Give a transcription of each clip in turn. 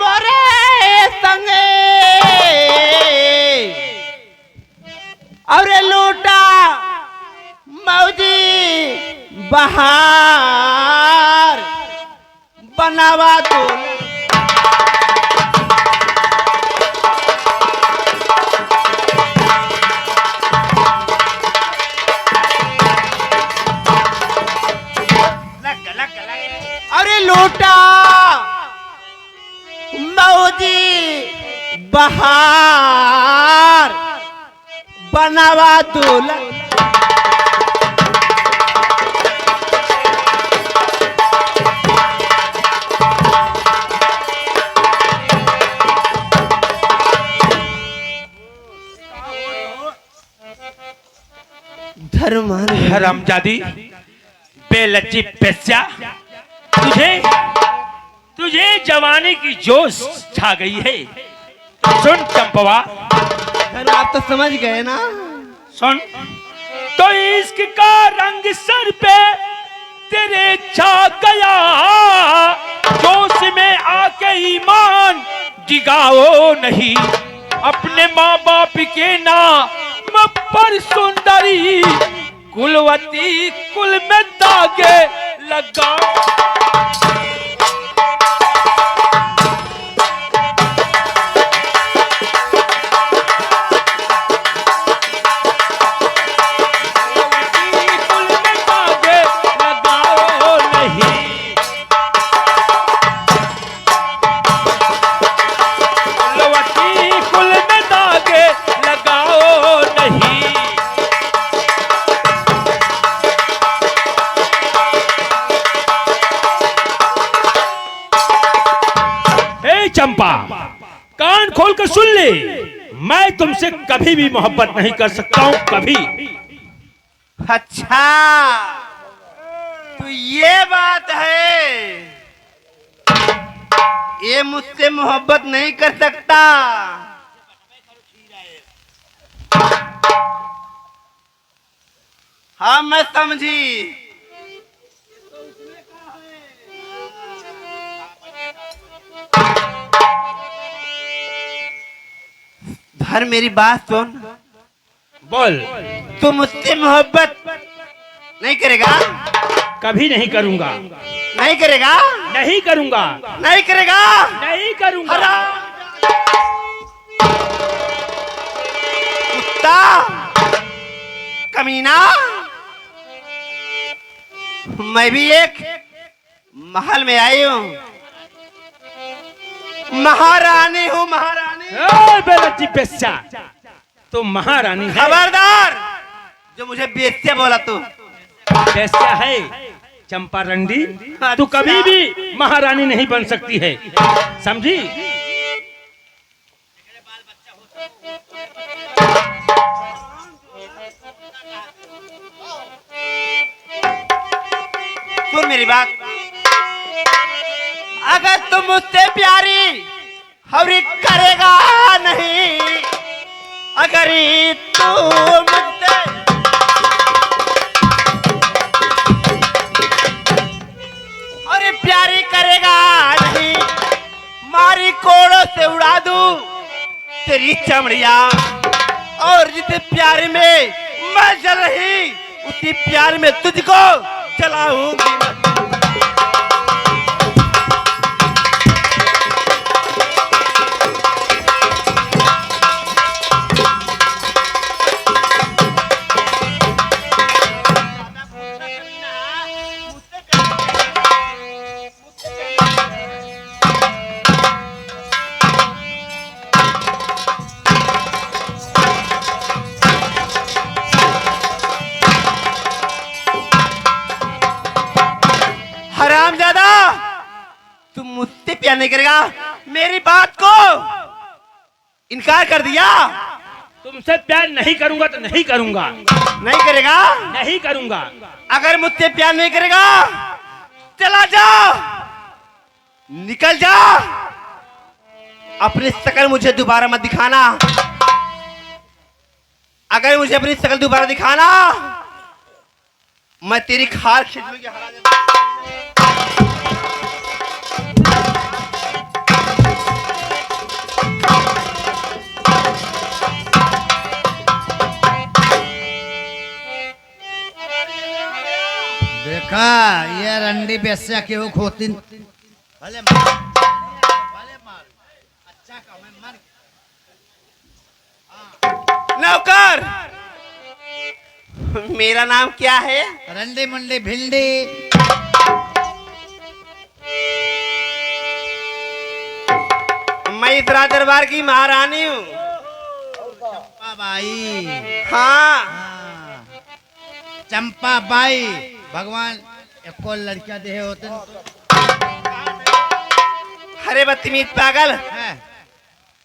मोरे संगे और लूटा मौजी बहार बनावा तू अरे लूटा मौजी बहार बनावा दूल्हा हरामजादी बेलज्जी पेस्या तुझे जवानी की जोश छा गई है। सुन चंपवा, आप तो समझ गए ना। सुन, तो इश्क का रंग सर पे तेरे छा गया, जोश में आके ईमान जिगाओ नहीं, अपने माँ बाप के नाम पर सुंदरी कुलवती कुल में दागे लगा। चंपा, कान खोल कर सुन ले, मैं तुमसे कभी भी मोहब्बत नहीं कर सकता हूं, कभी। अच्छा, तो ये बात है, ये मुझसे मोहब्बत नहीं कर सकता। हाँ, मैं समझी। धर मेरी बात सुन। बोल। तू मुझसे मोहब्बत नहीं करेगा? कभी नहीं करूंगा। नहीं करेगा? नहीं करूंगा। नहीं करेगा? नहीं करूंगा। कुत्ता, कमीना, मैं भी एक महल में आई हूँ, महारानी हूँ, महारानी। बेलज्जी बेस्या, तो महारानी है। खबरदार, जो मुझे बेस्या बोला तू। बेस्या है चंपा रंडी, तू कभी भी महारानी नहीं बन सकती है, समझी? सुन मेरी बात, अगर तुम मुझसे प्यारी हवरी करेगा नहीं, अगर तू मुझसे अरे प्यारी करेगा नहीं, मारी कोड़ों से उड़ा दूं तेरी चमड़िया, और जिस प्यार में मैं जल रही उसी प्यार में तुझको जलाऊंगी। हरामजादा, तुम मुझसे प्यार नहीं करेगा, मेरी बात को इनकार कर दिया। तुमसे प्यार नहीं करूंगा तो नहीं करूंगा। नहीं करेगा? नहीं करूंगा। अगर मुझसे प्यार नहीं करेगा, चला जा, निकल जा, अपनी शकल मुझे दोबारा मत दिखाना। अगर मुझे अपनी शकल दोबारा दिखाना, मैं तेरी खाल खींच लूंगी। हाँ ये रंडी बेस्या के हो खोतिन भले मार अच्छा का मैं मर नौकर, मेरा नाम क्या है? रंडी मुंडी भिंडी मैं इस राज दरबार की महारानी हूँ। चंपा बाई। हाँ, हाँ, चंपा बाई भगवान एको लड़कियां दे होते अरे बदतमीज पागल, हैं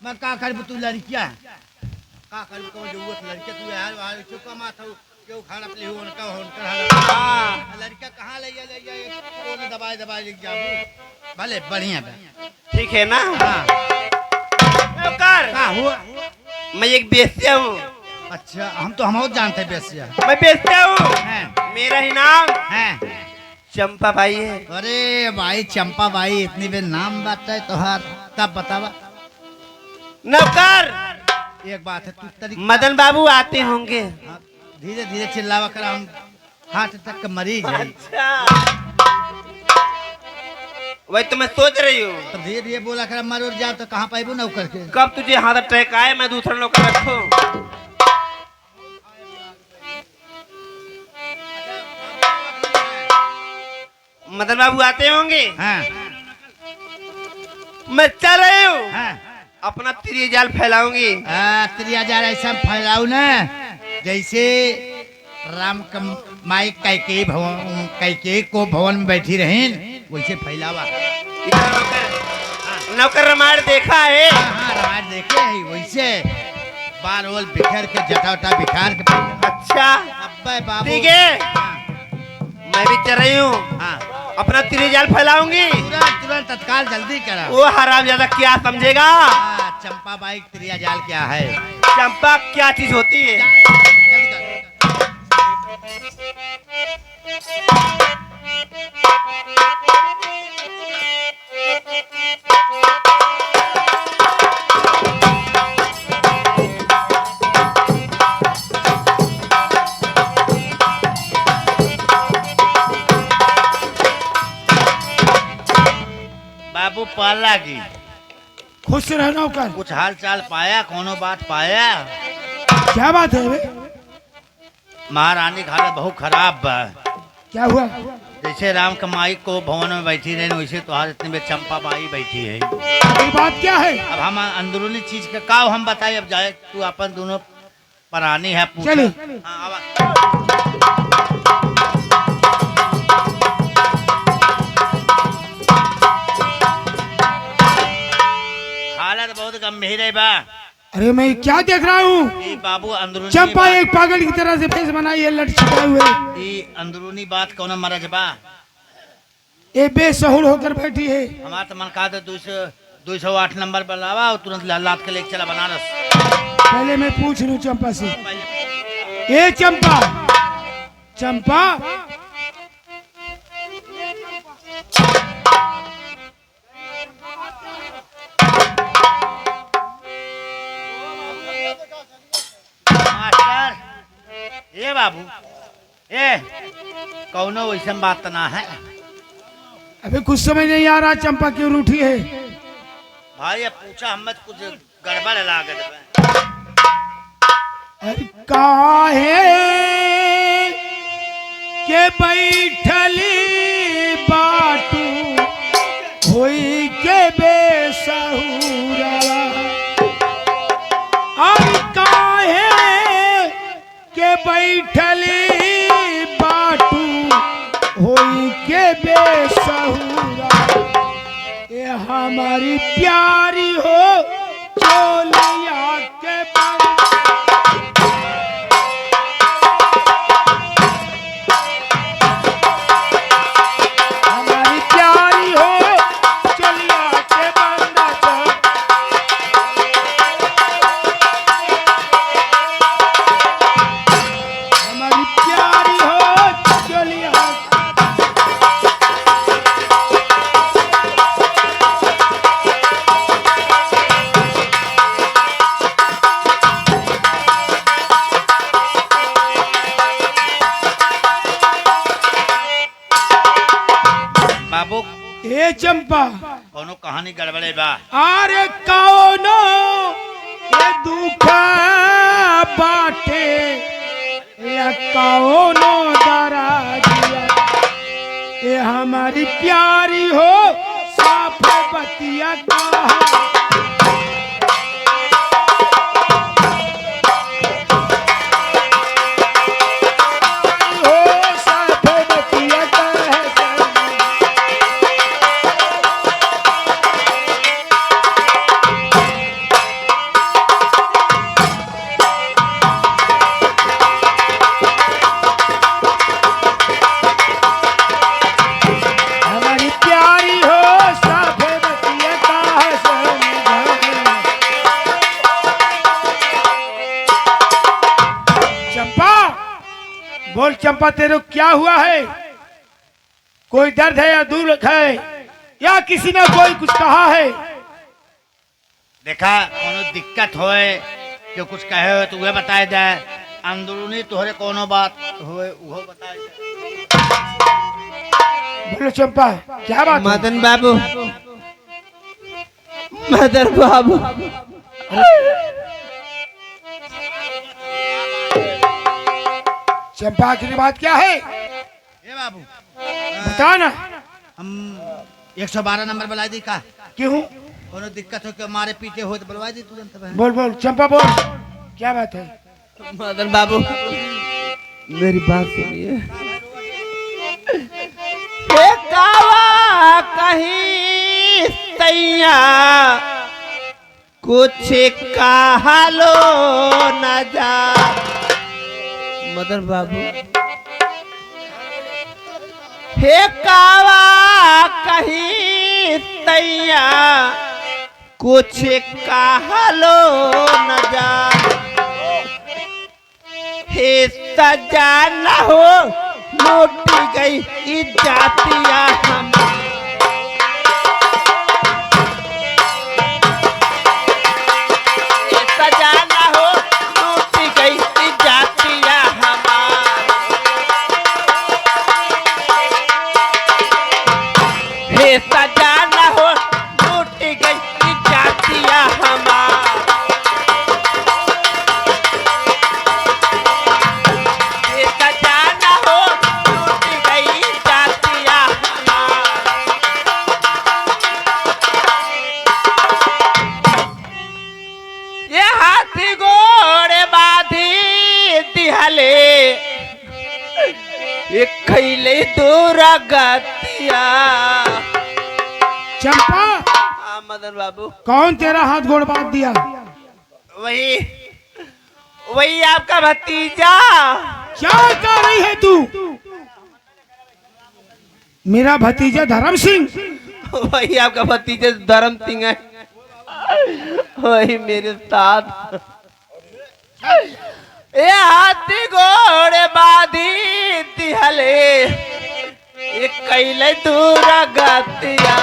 मैं का कर तू लड़कियां का कर तो जरूरत लड़के तू यार वाले चुका माथा क्यों खाना पली हो उनका हाँ लड़का कहां ले जा कौन दबाए दबाए ले जाबू भले बढ़िया बा ठीक है ना? हां नौकर, का हुआ मैं एक बेस्या हूँ। अच्छा हम तो हम जानते हैं बेसिया मैं बेस्या हूँ, हैं मेरा ही नाम हैं चंपा बाई है। अरे भाई चंपा भाई इतनी बे नाम बात है तोहार तब बतावा नौकर, एक बात है तू तरी मदन बाबू आते होंगे। धीरे धीरे चिल्लावा कर हम हाथ तक मरीज है अच्छा, वही तो मैं सोच रही हूँ, तो धीरे धीरे बोला कर मर उड़ जाओ तो कहाँ पाइबू ना करके कब तुझे हाथ अटैक आए मैं दूसरा नौकर रखूं। मदन बाबू आते होंगे, हाँ मैं चल रही हूँ, हाँ अपना तिरिया जाल फैलाऊंगी। त्रिया जा ऐसा फैलाऊ ना जैसे राम का माई कैके को भवन में बैठी रहें वैसे फैलावा इधर नौकर, नौकर रामायण देखा है? हाँ रामायण देखे है वैसे बाल ओल बिखेर के जटा उटा बिखार के अच्छा अब्बे बाबू ठीक है, हाँ, मैं भी चल रही हूँ, हाँ अपना तिरिया जाल फैलाऊंगी। तुरंत तुरंत तत्काल जल्दी करा वो हराम ज्यादा क्या समझेगा? चंपा बाई त्रिया जाल क्या है चंपा क्या चीज होती है? जल्दी कर। बाबू पाला की खुश रह नौकर। कुछ हाल चाल पाया कोनो बात पाया क्या बात है बे? महारानी की हालत बहुत खराब बा क्या हुआ? जैसे राम कमाई को भवन में बैठी रहे वैसे तो हर इतने में चंपा बाई बैठी है ये बात क्या है? अब हम अंदरूनी चीज का का हम बताए अब जाए तू अपन दोनों परानी है पूछे चलिए। हाँ, अब हालत बहुत गंभीर है बा अरे मैं क्या देख रहा हूँ? ये बाबू अंदरूनी चंपा बात- एक पागल की तरह से फेस बनाई है लट छिपाए हुए। ये अंदरूनी बात कौन मरज बा ये बेसहुर होकर बैठी है। हमारा तो मन कहा था 208 नंबर पर लावा और तुरंत लाद के लेके चला बनारस पहले मैं पूछ लूँ चंपा से। ए चंपा, चंपा मास्टर ये बाबू ए कौनो वैसन बात तो ना है अभी कुछ समझ नहीं आ रहा चंपा क्यों रूठी है। भाई अब पूछा हम कुछ गड़बड़ लागत बा। अरे काहे के बैठली बाटू होई के बेसहुरा। अरे काहे के बैठली बाटू होई के बेसहुरा। ये हमारी प्यारी हो चोलिया के बंद। हमारी प्यारी हो चलिया के बंदा चल। हमारी प्यारी हो चलिया। चंपा कोनो कहानी गड़बड़े बा। अरे कौनो ये दुख बाटे या कौनो दराजिया, ये हमारी प्यारी हो साफ बतिया कहा बोल चंपा, तेरे क्या हुआ है? कोई दर्द है या दुख है या किसी ने कोई कुछ कहा है? देखा कोनो दिक्कत होए जो कुछ कहे हो तो वह बताए जाए, अंदरूनी तोहरे कोनो बात होए वो बताए जाए। बोलो चंपा, क्या बात है? मदन बाबू, मदन बाबू, चंपा की बात क्या है? ए बाबू बता ना। हम 112 नंबर बुला दी का? क्यों? कोनो दिक्कत हो के मारे पीटे हो तो बुलवा दी तुरंत। बोल बोल चंपा बोल, क्या बात है? मदन बाबू मेरी बात सुनिए। हे कावा कहीं सैया कुछ कहा लो न जा। मदन बाबू, हे कावा कहीं सैया कुछ कहा लो न जा। हे सजा न हो लूट गई इज्जतिया हम। हे सजा न हो लूट गई इज्जतिया हमार। हे सजा न हो लूट गई इज्जतिया हमार। खैले दूर गतिया। चंपा, हाँ मदन बाबू, कौन तेरा हाथ गोड़ बांध दिया? वही वही आपका भतीजा। क्या कर रही है तू? मेरा भतीजा धर्म सिंह? वही आपका भतीजा धर्म सिंह है, वही मेरे साथ। ये हाथी घोड़े बाधी दिहले ये कैले दूर गतिया।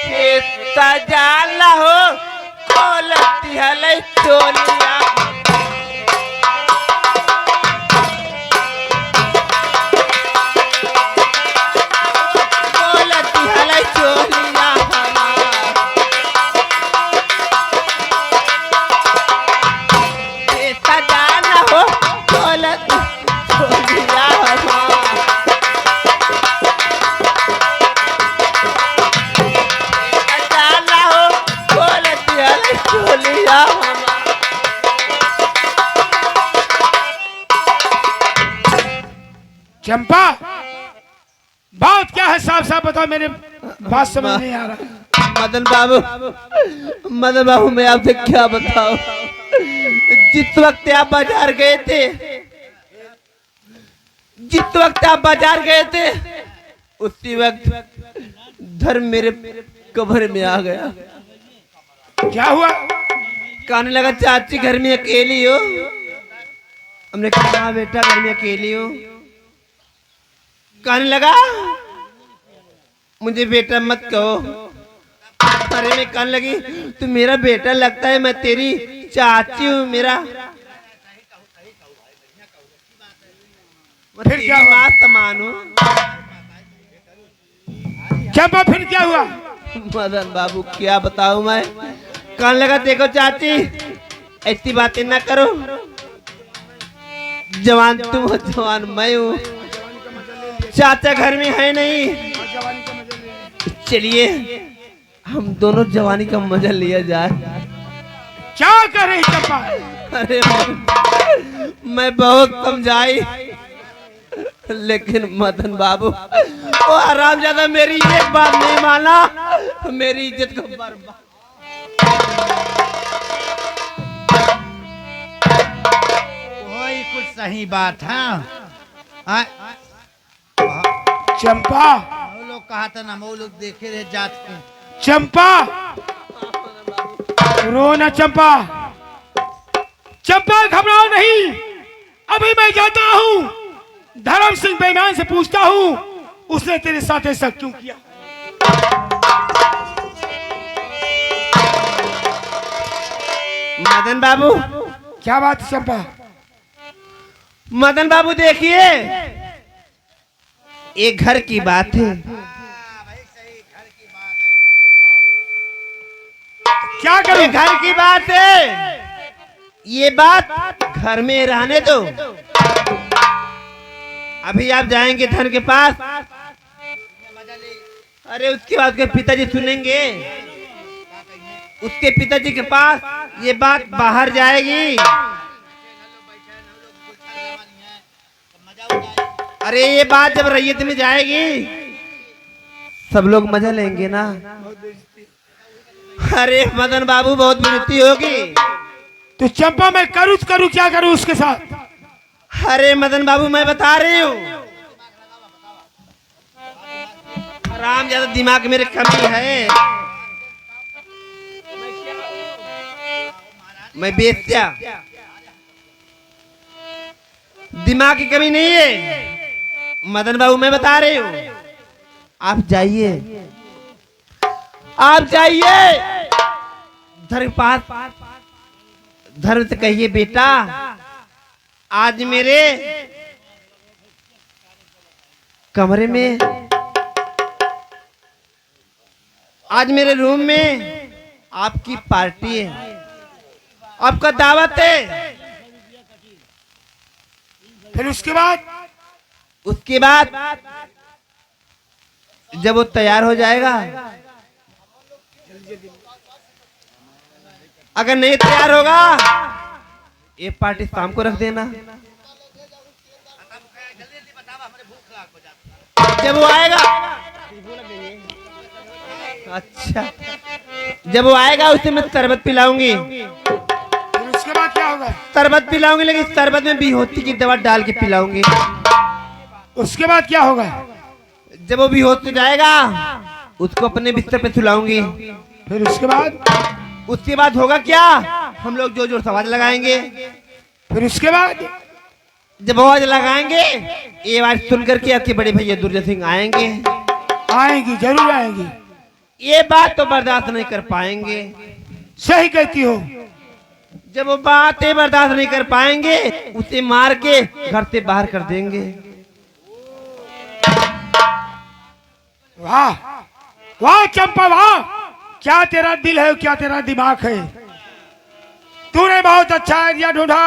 ये सजाल हो खोल दिहले चोलिया। खोल दिहले चोलिया हमार। ये सजाल हो खोल चोलिया हमार। चोलिया चंपा, बात क्या है? साफ साफ बताओ, मेरे बात समझ नहीं आ रहा। मदन बाबू, मदन बाबू मैं आपसे क्या बताऊं? जिस वक्त आप बाजार गए थे, जिस वक्त आप बाजार गए थे उसी वक्त धर्म मेरे कब्र में आ गया। क्या हुआ? कहने लगा चाची घर में अकेली हो। हमने कहा हाँ बेटा घर में अकेली हो। कहने लगा मुझे बेटा मत कहो। अरे मैं कहने लगी तू मेरा बेटा लगता है, मैं तेरी चाची हूँ। मेरा फिर क्या हुआ? माँ समान हूँ। चंपा फिर क्या हुआ? मदन बाबू क्या बताऊं मैं, कहने लगा देखो चाची ऐसी बातें ना करो, जवान तुम हो जवान मैं हूँ, चाचा घर में है नहीं, चलिए हम दोनों जवानी का मजा लिया जाए। क्या कर रही चंपा? अरे मैं बहुत समझाई, लेकिन मदन बाबू वो हरामजादा मेरी एक बात नहीं माना, मेरी इज्जत को बर्बाद। वही कुछ सही बात है। चंपा वो लोग कहा था ना, वो लोग देखे रहे जात के। चंपा रो ना चंपा, चंपा घबराओ नहीं, अभी मैं जाता हूँ धर्म सिंह बेईमान से पूछता हूँ उसने तेरे साथ ऐसा क्यों किया। मदन बाबू क्या बात है चंपा? मदन बाबू देखिए, एक घर की बात है। क्या करूं? ये घर की बात है, ये बात घर में रहने दो। अभी आप जाएंगे धन के पास, अरे उसके बाद उसके पिताजी सुनेंगे, उसके पिताजी के पास ये बात बाहर जाएगी। अरे ये बात जब रैयत में जाएगी सब लोग मजा लेंगे ना। अरे मदन बाबू बहुत विनती होगी। तो चंपा मैं करूं क्या करूं उसके साथ? अरे मदन बाबू मैं बता रही हूँ, आराम ज्यादा दिमाग मेरे कमी है, मैं बेस्या, दिमाग की कमी नहीं है। मदन बाबू मैं बता रही हूँ, आप जाइए, आप जाइए धर्म पास, धर्म से कहिए बेटा आज मेरे कमरे में, आज मेरे रूम में आपकी पार्टी है, आपका दावत है। फिर उसके बाद? उसके बाद जब वो तैयार हो जाएगा, अगर नहीं तैयार होगा ये पार्टी शाम को रख देना। जब वो आएगा, अच्छा जब वो आएगा उसे मैं शरबत पिलाऊंगी। फिर उसके बाद क्या होगा? शरबत पिलाऊंगी, लेकिन शरबत में बेहोशी की दवा डाल के पिलाऊंगी। उसके बाद क्या होगा? जब वो बेहोश हो जाएगा उसको अपने बिस्तर पे सुलाऊंगी। फिर उसके बाद? उसके बाद होगा क्या, हम लोग जोर जोर से आवाज लगाएंगे। फिर उसके बाद? जब आवाज लगाएंगे ये आवाज सुन करके आपके बड़े भैया दुर्जय सिंह आएंगे। आएंगी, जरूर आएंगी। ये बात तो बर्दाश्त नहीं कर पाएंगे। सही कहती हो। जब वो बातें बर्दाश्त नहीं कर पाएंगे उसे मार के घर से बाहर कर देंगे। वाह वाह चंपा वाह, क्या तेरा दिल है, क्या तेरा दिमाग है। तूने बहुत अच्छा आइडिया ढूंढा,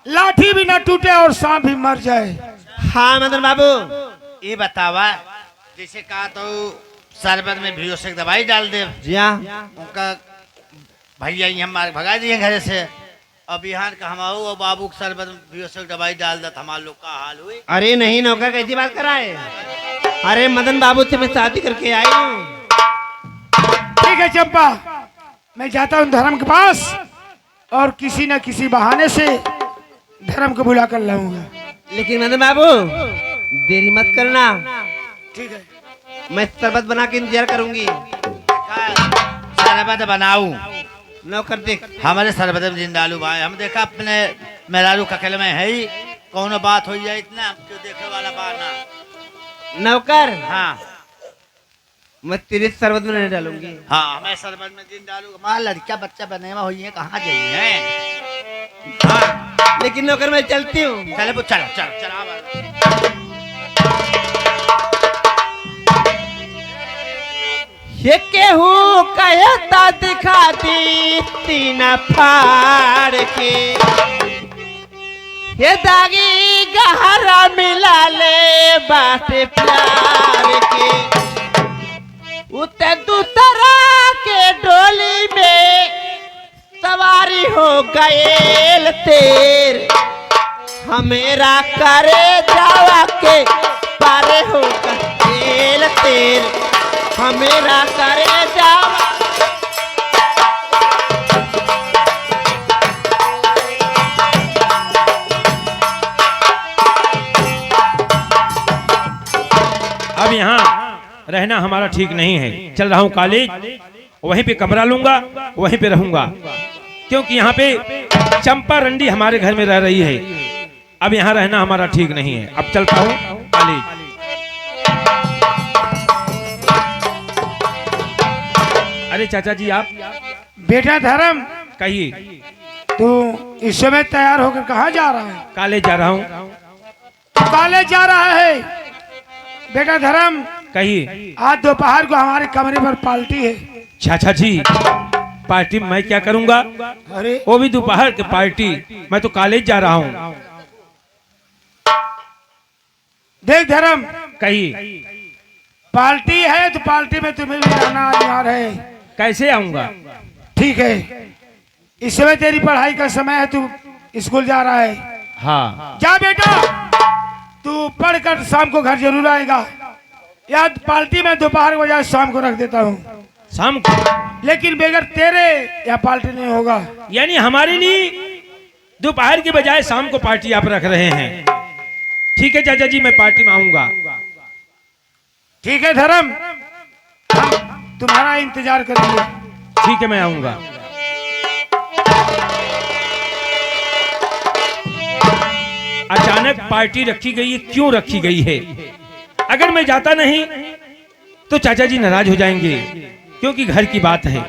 लाठी भी न टूटे और सांप भी मर जाए। हाँ मदन बाबू ये बतावा, जैसे कहा तो शरबत में भी दवाई डाल दे, जी हाँ, उनका भैया ही हम भगा दिए घर से। अब बिहान का हम आओ और बाबू के शरबत में भी दवाई डाल दे, हमारे लोग का हाल हुई। अरे नहीं नौकर कैसी बात कराए, अरे मदन बाबू से मैं शादी करके आई हूँ। ठीक है चंपा, मैं जाता हूँ धर्म के पास और किसी न किसी बहाने से धर्म को बुला कर लाऊंगा। लेकिन मदन बाबू देरी मत करना, ठीक है। मैं शरबत बना के इंतजार करूंगी। शरबत बनाऊ नौकर देख, हमारे शरबत में जिन डालू भाई, हम देखा अपने मेहरारू ककेल में है ही कौन बात हो जाए, इतना क्यों देखे वाला बाना। नौकर हाँ मैं तेरे शरबत में नहीं डालूंगी। हाँ मैं शरबत में जिन डालूंगा, मां लड़का बच्चा बने में हुई है, कहाँ जाइए। हाँ लेकिन नौकर मैं चलती हूँ। चले चलो चलो चलो। ये केहू कहता दिखा दी तीन फाड़ के, ये दागी गहरा मिला ले बात प्यार के, उते दूसरा के डोली में सवारी हो गए तेर, हमेरा करे जावा के पारे हो गए तेर, हमेरा करे जावा। अब यहाँ रहना हमारा ठीक नहीं है। चल रहा हूँ कॉलेज, वहीं पे कमरा लूंगा, वहीं पे रहूंगा, क्योंकि यहाँ पे चंपा रंडी हमारे घर में रह रही है। अब यहाँ रहना हमारा ठीक नहीं है। अब चलता हूँ कॉलेज। अरे चाचा जी आप बेटा धर्म, कहिए। तू इस समय तैयार होकर कहाँ जा रहा है? कॉलेज जा रहा हूँ। कॉलेज जा रहा है? बेटा धर्म, कहिए। आज दोपहर को हमारे कमरे पर पार्टी है। चाचा जी पार्टी मैं क्या करूंगा? अरे वो भी दोपहर की पार्टी, मैं तो कॉलेज जा रहा हूँ। देख धर्म, कहिए। पार्टी है तो पार्टी में तुम्हें भी आना अनिवार्य है। कैसे आऊंगा? ठीक है, इस समय तेरी पढ़ाई का समय है, तू स्कूल जा रहा है। हाँ जा बेटा, तू पढ़कर शाम को घर जरूर आएगा। या पार्टी में दोपहर को बजाय शाम को रख देता हूँ, शाम को। लेकिन बगैर तेरे या पार्टी नहीं होगा। यानी हमारे लिए दोपहर के बजाय शाम को पार्टी आप रख रहे हैं? ठीक है चाचा जी, मैं पार्टी में आऊंगा। ठीक है धर्म, हम तुम्हारा इंतजार करेंगे। ठीक है मैं आऊंगा। अचानक पार्टी रखी गई है, क्यों रखी गई है? अगर मैं जाता नहीं तो चाचा जी नाराज हो जाएंगे, क्योंकि घर की बात है।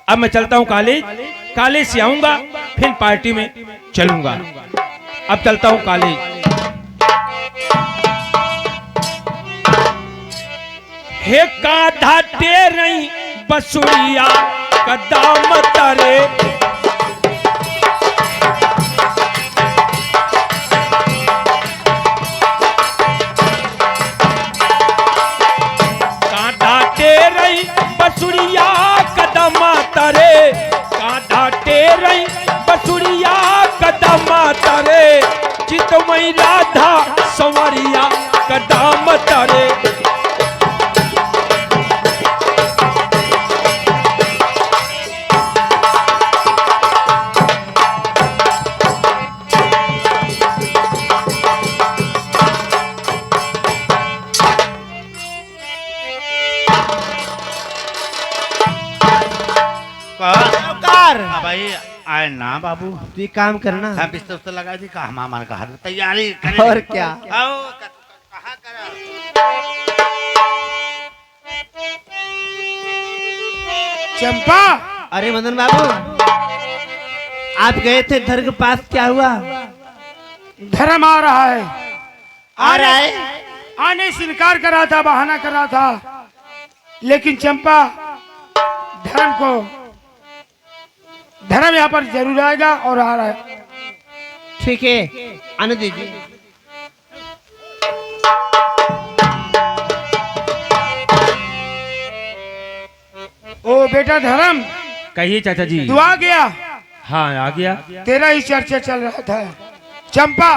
अब मैं चलता हूँ कॉलेज, कॉलेज से आऊंगा फिर पार्टी में चलूंगा। अब चलता हूँ कॉलेज। हे काधा टेरई बसुड़िया कदम तरे, काधा टेरई बसुड़िया कदम तरे, काधा टेरई बसुड़िया कदम तरे, चितमई राधा संवरिया कदम तरे। भाई आए ना बाबू, तू एक काम करना, हाँ बिस्तर उस्तर लगा दी, कहा हमारे का हाथ तैयारी और क्या? आओ कहाँ करा? चंपा, अरे मदन बाबू, आप गए थे धर के पास, क्या हुआ? धर्म आ रहा है। आ रहा है? आने से इनकार कर रहा था, बहाना कर रहा था, लेकिन चंपा धर्म यहाँ पर जरूर आएगा और आ रहा है। ठीक है, आने दीजिए। ओ बेटा धर्म, कहिए चाचा जी। तू आ गया? हाँ आ गया। तेरा ही चर्चा चल रहा था। चंपा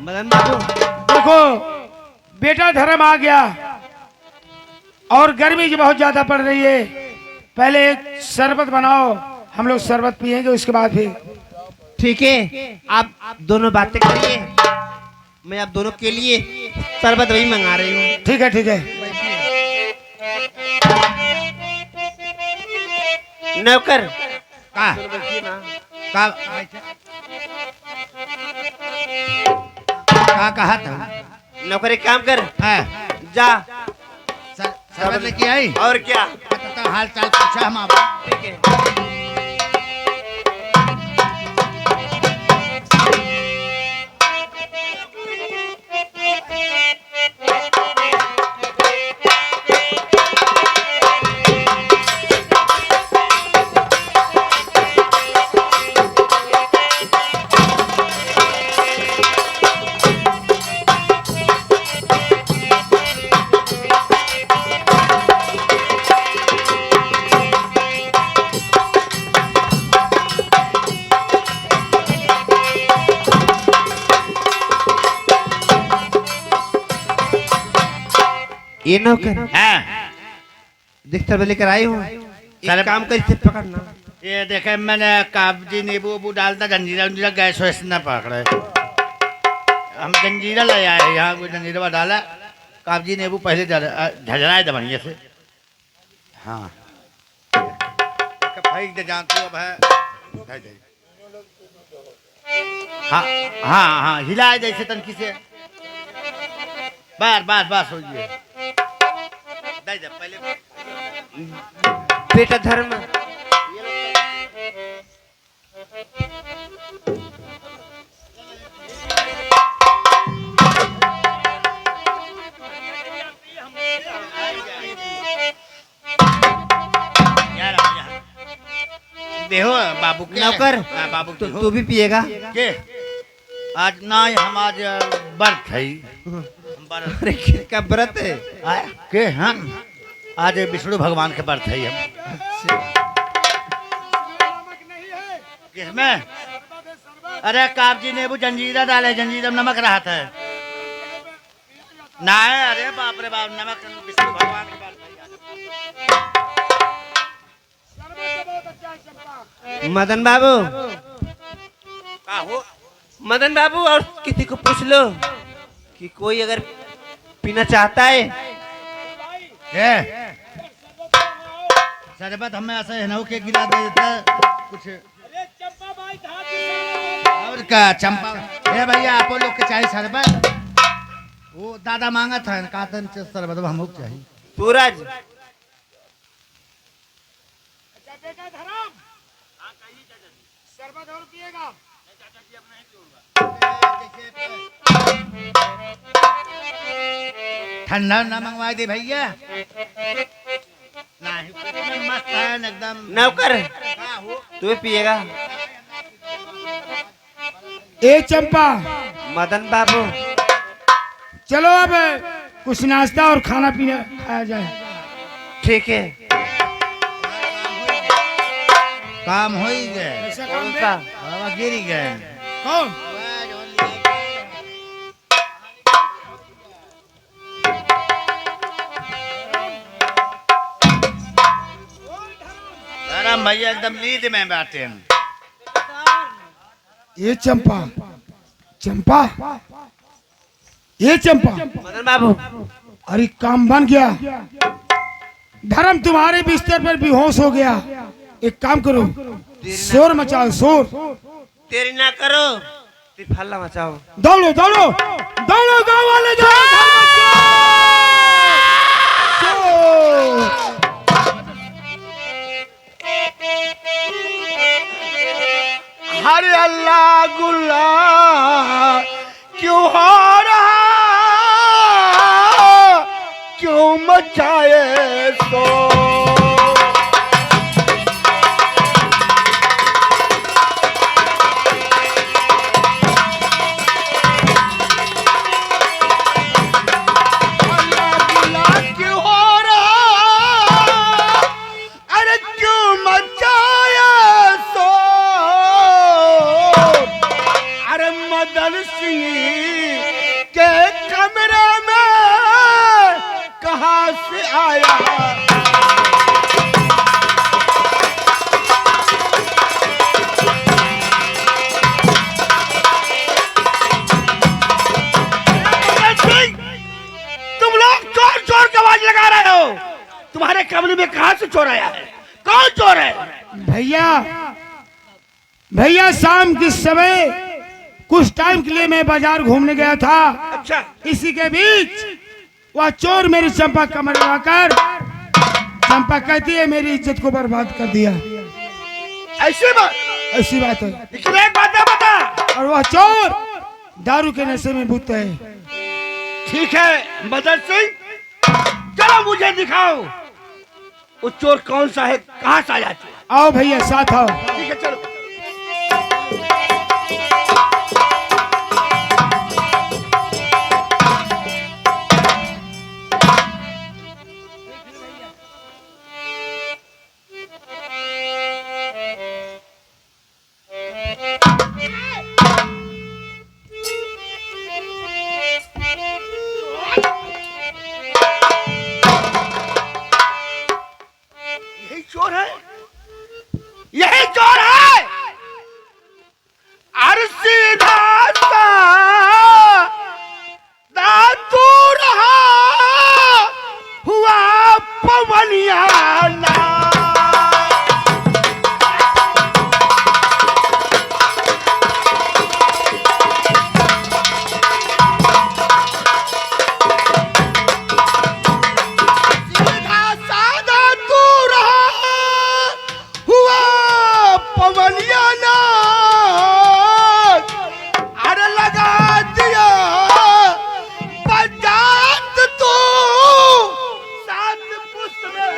मदन बाबू, देखो बेटा धर्म आ गया और गर्मी बहुत ज्यादा पड़ रही है। पहले एक शरबत बनाओ, हम लोग शरबत पिएंगे, उसके बाद फिर। ठीक है, आप दोनों बातें करिए, मैं आप दोनों के लिए शरबत वही मंगा रही हूँ। ठीक है ठीक है। नौकर का कहा था? नौकर एक काम कर, हाँ, जा शरबत लेके आई। और क्या? तो हाल चाल पूछा हम आपको। ठीक है। ये नौकर हाँ दिखता लेकर आई हूँ साले- एक काम कर इसे पकड़ना ये देखे मैंने कागजी नींबू वूबू डालता जंजीरा उंजीरा गैस वैस न पकड़े। हम जंजीरा ले आए यहाँ कोई जंजीरा डाला कागजी नींबू पहले झजराए दे बढ़िया से। हाँ भाई जानते हो अब है हाँ हाँ हाँ हिलाए जैसे तनकी से बस बस बस हो गया दे दे पहले बेटा धर्म देहो बाबू के नौकर हाँ, बाबू के हो। तू भी पिएगा के आज ना हम आज व्रत है व्रत अरे किसका व्रत है के हम आज विष्णु भगवान के व्रत है हम किसमें अरे कागजी नींबू जंजीरा डाले जंजीरा में नमक रहा था ना अरे बाप रे बाप नमक विष्णु भगवान के व्रत है। मदन बाबू का हो मदन बाबू और किसी को पूछ लो कि कोई अगर पीना चाहता है शरबत हमें ऐसा है के गिरा दे देता कुछ और का चंपा ए भैया आप लोग के चाहिए शरबत वो दादा मांगा था कहा था शरबत हम लोग चाहिए सूरज ठंडा ना मंगवा दे भैया नहीं मस्त है एकदम नौकर का हो तू भी पिएगा ए चंपा मदन बाबू चलो अब कुछ नाश्ता और खाना पीना खाया जाए। ठीक है काम हो ही गए ऐसा काम कौन दे। सा बाबा गिर ही गए कौन राम भैया एकदम नींद में बैठे हैं ये चंपा चंपा ये चंपा मदन बाबू अरे काम बन गया धर्म तुम्हारे बिस्तर पर बेहोश हो गया। एक काम करो शोर मचाओ शोर तेरी ना करो तू हल्ला मचाओ दौड़ो दौड़ो दौड़ो गांव वाले जाओ हरे अल्लाह गुल्ला क्यों हो रहा क्यों मचाए तो अल्लाह गुल्ला क्यों हो रहा अरे क्यों मचाए तो अरे मदन सिंह के कमरे में कहाँ से आया मदन सिंह, तुम लोग चोर चोर की आवाज लगा रहे हो तुम्हारे कमरे में कहाँ से चोर आया है कौन चोर है भैया भैया शाम के समय कुछ टाइम के लिए मैं बाजार घूमने गया था। अच्छा इसी के बीच वह चोर मेरी चंपा कमर लगाकर चंपा कहती है मेरी इज्जत को बर्बाद कर दिया। ऐसी बात ऐसी बात है लेकिन एक बात है बता और वह चोर दारू के नशे में बुत है। ठीक है मदन सिंह चलो मुझे दिखाओ वो चोर कौन सा है कहाँ से आया चोर आओ भैया साथ आओ। ठीक है चलो पवनिया ना। सीधा साधा तू रहा हुआ पवनिया ना। अरे लगा दिया पंचायत तू सात पुष्प में।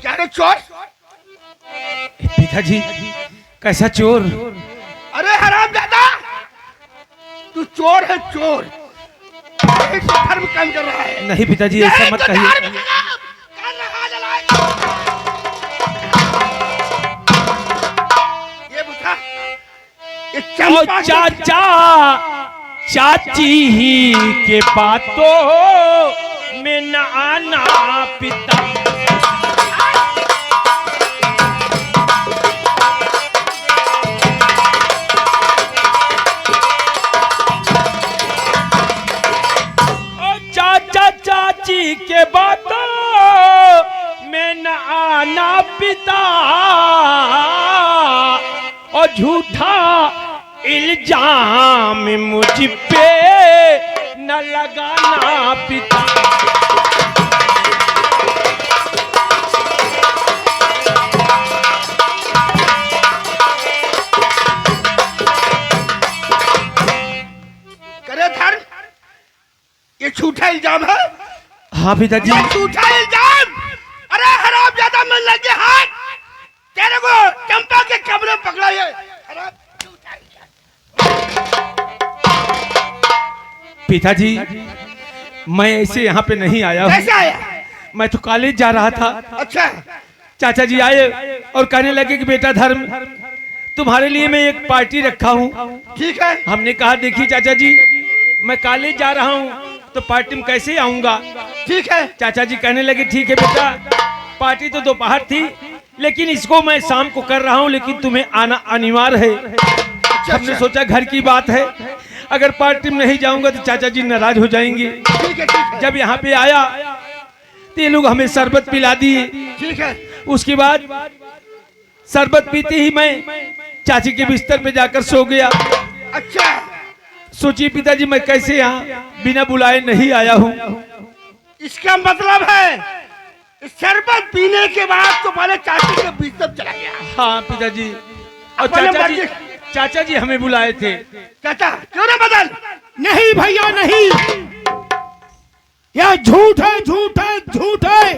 क्या रे चोर? पिताजी कैसा चोर? अरे हरामजादा, तू चोर है चोर। एक तो धर्म काम कर रहा है। नहीं पिताजी ऐसा मत कहिए। ये बुझा, ये ओ चंपा के- चाचा चाची ही के बातों में न आना पिता। ओ चाचा चाची के बातों में न आना पिता और झूठा इल्जाम मुझ पे न लगाना पिता। करे धर्म, ये झूठा इल्जाम है। हाँ पिताजी। ये झूठा इल्जाम। अरे हरामजादा, मैं लगे हाथ तेरे को चंपा के कमरे में पकड़ा है। हराम झूठा इल्जाम। पिताजी मैं ऐसे यहाँ पे नहीं आया हूँ। कैसे आया? मैं तो कॉलेज जा रहा था। अच्छा, चाचा जी आए और कहने लगे कि बेटा धर्म, तुम्हारे लिए मैं एक पार्टी रखा हूँ। ठीक है। हमने कहा देखिए चाचा जी, मैं कॉलेज जा रहा हूँ तो पार्टी में कैसे आऊंगा। ठीक है। चाचा जी कहने लगे ठीक है बेटा, पार्टी तो दोपहर थी लेकिन इसको मैं शाम को कर रहा हूँ, लेकिन तुम्हें आना अनिवार्य है। हमने सोचा घर की बात है, अगर पार्टी में नहीं जाऊंगा तो चाचा जी नाराज हो जाएंगे। ठीक है, ठीक है। जब यहाँ पे आया तो ये लोग हमें शरबत पिला दिए। ठीक है। उसके बाद शरबत पीते ही मैं चाची के बिस्तर पे जाकर सो गया। अच्छा, सोचिए पिताजी मैं कैसे यहाँ बिना बुलाए नहीं आया हूँ। इसका मतलब है शरबत पीने के बाद तो पहले चाची के बिस्तर चला गया। हाँ पिताजी। और अपने चाचा जी हमें बुलाए थे। चाचा क्यों ना बदल? नहीं भैया नहीं, यह झूठ है, झूठ है, झूठ है।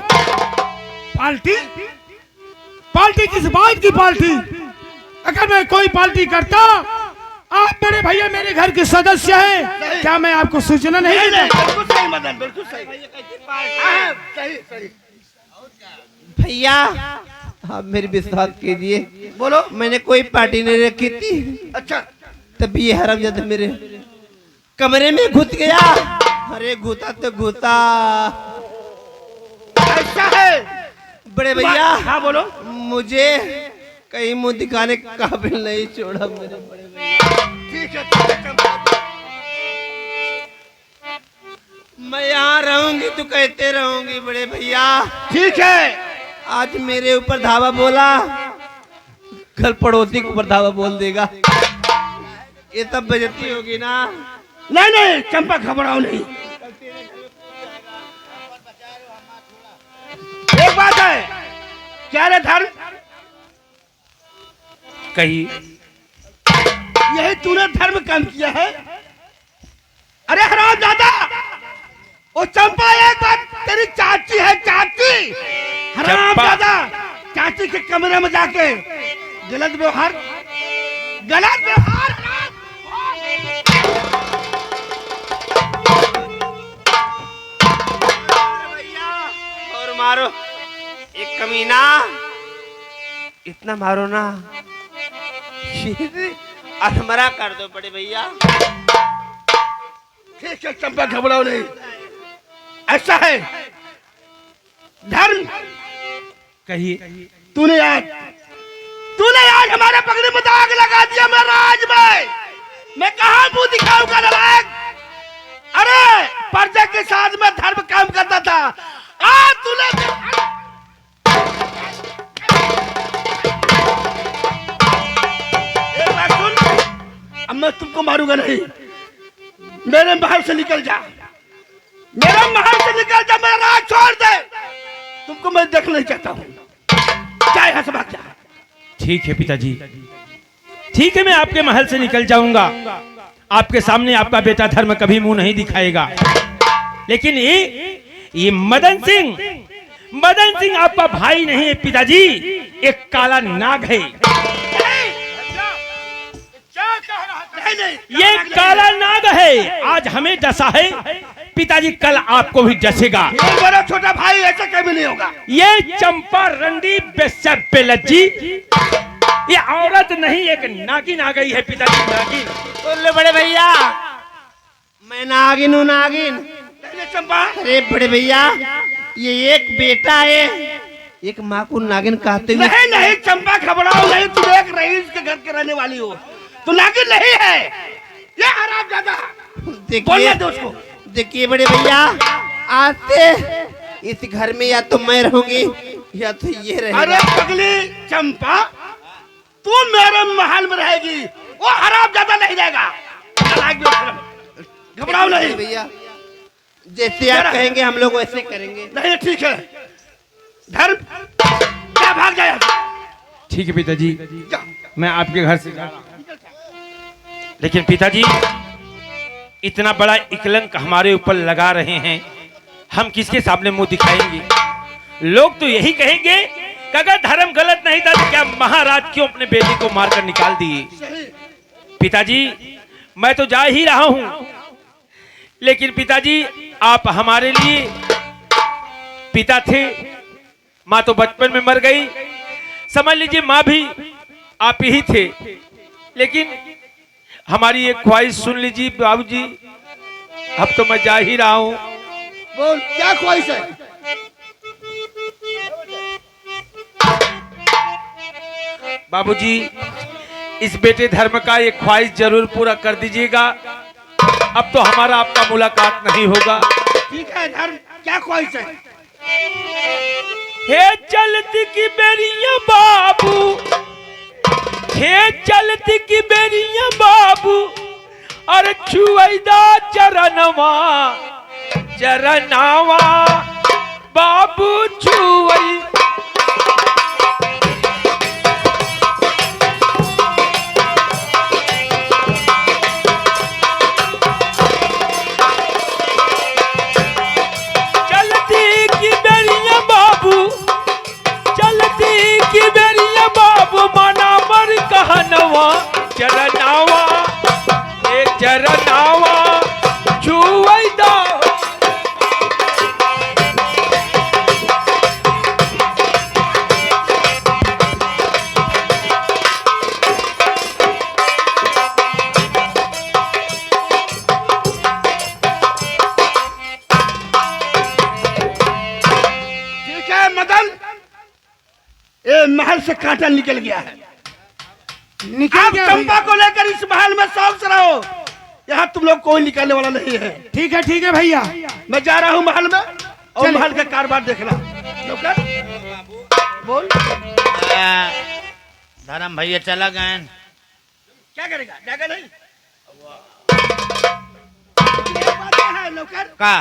पार्टी पार्टी किस बात की पार्टी? अगर मैं कोई पार्टी करता, आप बड़े भैया मेरे घर के सदस्य हैं, क्या मैं आपको सूचना नहीं नहीं, देता? बिल्कुल सही मदन, बिल्कुल सही। हाँ, सही सही। भैया आप मेरी विश्वास कीजिए, बोलो। मैंने कोई पार्टी नहीं रखी थी। अच्छा, तभी ये हरामजादा मेरे कमरे में घुस गया। अरे घुसा तो घुसा। ऐसा है बड़े भैया हाँ बोलो। मुझे कहीं मुंह दिखाने के काबिल नहीं छोड़ा मेरे बड़े भैया। ठीक है, ठीक है, चंपा। मैं यहाँ रहूंगी तो कहते रहूंगी बड़े भैया। ठीक है। आज मेरे ऊपर धावा बोला, कल पड़ोसी के ऊपर धावा बोल देगा। ये तब बेइज्जती होगी ना। नहीं नहीं चंपा, घबराओ नहीं। एक बात है, क्या रे धर्म, कही यही तूने धर्म काम किया है? अरे हरामजादा, ओ चंपा एक बात, तेरी चाची है, चाची। हरामजादा, चाची के कमरे में जाके गलत व्यवहार, गलत व्यवहार। और मारो एक कमीना, इतना मारो ना, अधमरा कर दो बड़े भैया। ठीक है चंपा, घबराओ नहीं। ऐसा है, धर्म, कहिए। तूने आज हमारे पगड़ी में दाग लगा दिया मेरे राज में। मैं कहाँ मुंह दिखाऊंगा नालायक? अरे प्रजा के साथ में धर्म काम करता था, आज तूने एक बात सुन, अब मैं तुमको मारूंगा नहीं। मेरे महल से निकल जा, मेरे महल से निकल जा, मेरा राज छोड़ दे। तुमको मैं देख नहीं चाहता हूँ, चाहे हंस भाग जा। ठीक है पिताजी, ठीक है, मैं आपके महल से निकल जाऊंगा। आपके सामने आपका बेटा धर्म कभी मुंह नहीं दिखाएगा। लेकिन ये मदन सिंह आपका भाई नहीं है पिताजी, एक काला नाग है। ये काला नाग है, आज हमें डसा है पिताजी, कल आपको भी डसेगा। ये मेरा छोटा भाई ऐसा कभी नहीं होगा। ये चंपा रंडी बेलज्जी, ये औरत नहीं एक नागिन आ गई है पिताजी, नागिन। बोल ले बड़े भैया, मैं नागिन हूँ, नागिन। चंपा, अरे बड़े भैया, ये एक बेटा है, एक माँ को नागिन कहते हुए। नहीं चंपा, घबराओ नहीं, तुम एक रईस के घर के रहने वाली हो, तो नागिन नहीं है, ये हरामजादा। देखिए बड़े भैया, आज से इस घर में या तो मैं रहूंगी या तो ये रहेगा। अरे पगली चंपा, तू मेरे महल में रहेगी, वो हरामजादा नहीं जाएगा। घबराओ नहीं भैया, जैसे आप कहेंगे हम लोग वैसे करेंगे। नहीं ठीक है, धर्म क्या भाग जाए। ठीक है पिताजी, मैं आपके घर से जाता हूं। लेकिन पिताजी, इतना बड़ा इकलंक हमारे ऊपर लगा रहे हैं, हम किसके सामने मुंह दिखाएंगे? लोग तो यही कहेंगे कि अगर धर्म गलत नहीं था तो क्या महाराज क्यों अपने बेटे को मारकर निकाल दिए? पिताजी, मैं तो जा ही रहा हूं, लेकिन पिताजी आप हमारे लिए पिता थे। माँ तो बचपन में मर गई, समझ लीजिए माँ भी आप ही थे। लेकिन हमारी एक ख्वाहिश सुन लीजिए बाबूजी, अब तो मैं जा ही रहा हूं। बोल, क्या ख्वाहिश है? बाबूजी, इस बेटे धर्म का एक ख्वाहिश जरूर पूरा कर दीजिएगा। अब तो हमारा आपका मुलाकात नहीं होगा। ठीक है धर्म, क्या ख्वाहिश है? हे चलती की बेरिया बाबू, हे चलती की बेरिया बाबू, अरे छुईदा चरनवा चरनावा बाबू छुई। चरनावा एक चरनावा छुईदा। ठीक है मदन, ये महल से कांटा निकल गया है, निकल गया। चंपा को लेकर इस महल में शौक से रहो, यहाँ तुम लोग कोई निकलने वाला नहीं है। ठीक है भैया, मैं जा रहा हूँ महल में, और महल का कारोबार देखना। बोल। धर्म भैया चला गए, क्या करेगा? जाएगा नहीं का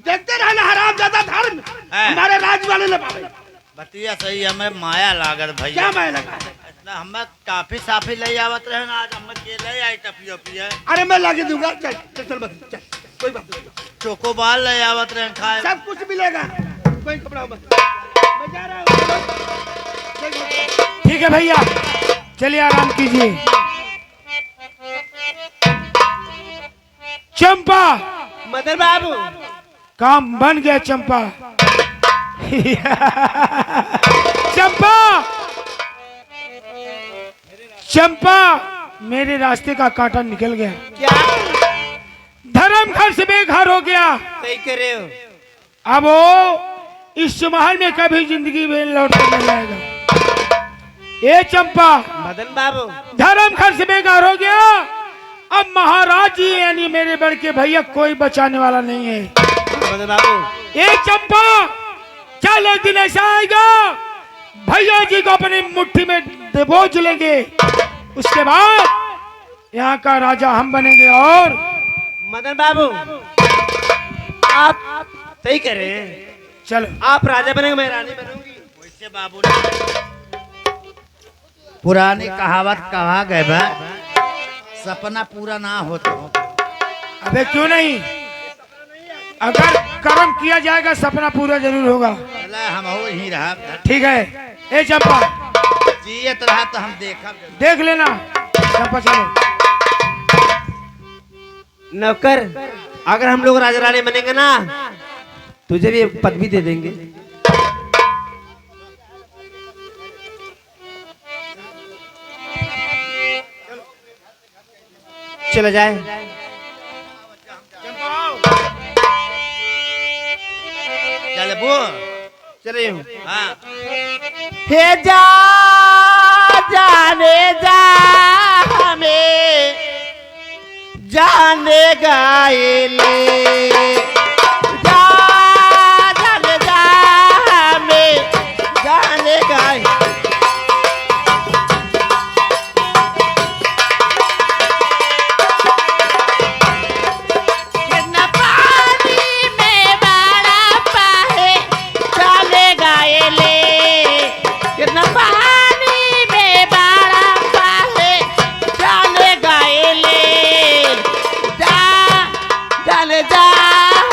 देखते रहना, हरामजादा धर्म हमारे राज वाले न पावे। बतिया सही, हमें माया लागत भैया। क्या माया लगा? हमें काफी साफी ले आवत रहे ना, आज हमें के ले आई टपियो पिया। अरे मैं लाके दूंगा, चल चल चल बस, चल कोई बात नहीं। चोकोबार ले आवत रहे खाए, सब कुछ मिलेगा, कोई घबराओ मत। मैं जा रहा हूँ। ठीक है भैया, चलिए आराम कीजिए। चंपा, मदन बाबू, काम बन गया चंपा। चंपा, चंपा, मेरे रास्ते का कांटा निकल गया। क्या? धर्म घर से बेघर हो गया। सही करे हो। अब वो इस महल में कभी जिंदगी में लौट कर नहीं आएगा। ये चंपा, मदन बाबू, धर्म खर्च बेकार हो गया। अब महाराज जी यानी मेरे बड़ के भैया कोई बचाने वाला नहीं है। मदन बाबू, ये चंपा, चल एक दिन ऐसा आएगा भैया जी को अपनी मुट्ठी में दबोच लेंगे। उसके बाद यहाँ का राजा हम बनेंगे। और मदन बाबू, आप सही कह रहे हैं। चलो, आप राजा बनेंगे, मैं रानी बनूंगी। वैसे बाबू पुरानी कहावत कहा गए बा, सपना पूरा ना हो तो अबे क्यों नहीं, अगर कर्म किया जाएगा सपना पूरा जरूर होगा। चला हम हो ही रहा। ठीक है। ए चंपा, जियत रहा तो हम देखा। देख लेना। चंपा चलो। नौकर, अगर हम लोग राजा रानी बनेंगे ना, तुझे भी एक पदवी दे देंगे। चला जाए। चल बो, चले हूँ। हाँ हे जा जाने जा हमें जाने गायले जा जाने जा हमें जाने गाय कितना पानी में बड़ा पाए जाने गायले कितना पानी में बड़ा पाए जाने गायले जा जाने जा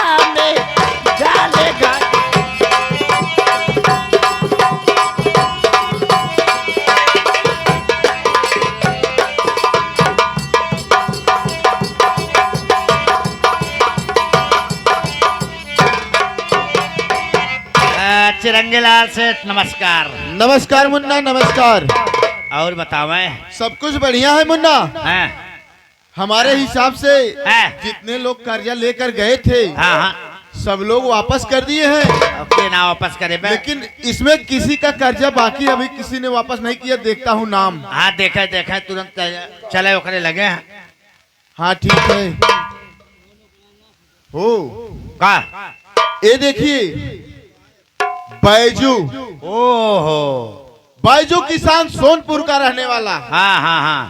हमें जाने गाय चिरंजीलाल सेठ नमस्कार। नमस्कार मुन्ना, नमस्कार। और बतावे सब कुछ बढ़िया है मुन्ना। हाँ हमारे हिसाब से हाँ जितने लोग कर्जा लेकर गए थे हाँ हाँ सब लोग वापस कर दिए हैं, ओके ना वापस करे बे। लेकिन इसमें किसी का कर्जा बाकी अभी किसी ने वापस नहीं किया। देखता हूँ नाम। हाँ देखा देखा तुरंत चले ओकरे लगे हैं। हाँ ठीक है। हो का ये देखिए, बैजू, ओहो बैजू किसान सोनपुर का रहने वाला। हाँ हाँ हाँ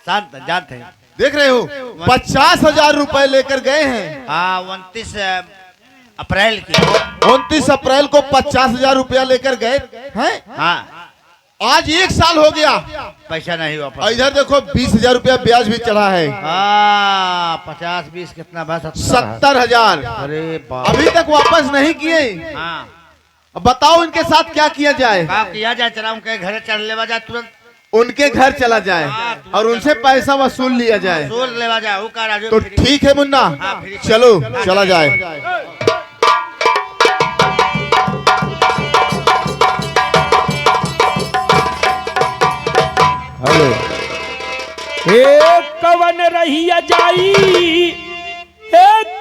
शांत जानते हैं। देख रहे हो, 50,000 रुपए लेकर गए हैं। हाँ 29 अप्रैल की 29 अप्रैल को 50,000 रुपया लेकर गए हैं। हाँ आज 1 साल हो गया, पैसा नहीं और वापस। इधर देखो 20,000 रुपया ब्याज भी चढ़ा है। हाँ 50-20 कितना बस 70,000 अरे बाप। अभी तक वापस नहीं किए। हाँ अब बताओ इनके साथ क्या किया जाए। का किया जाए, चला उनके घर चढ़ लेवा जाए तुरंत, उनके घर चला जाए और उनसे पैसा वसूल लिया जाए। जोर लेवा जाए। वो का राजू तो फ्री- ठीक है मुन्ना, हाँ, फ्री- चलो चला जाए। हेलो। कवन रहिया जाई,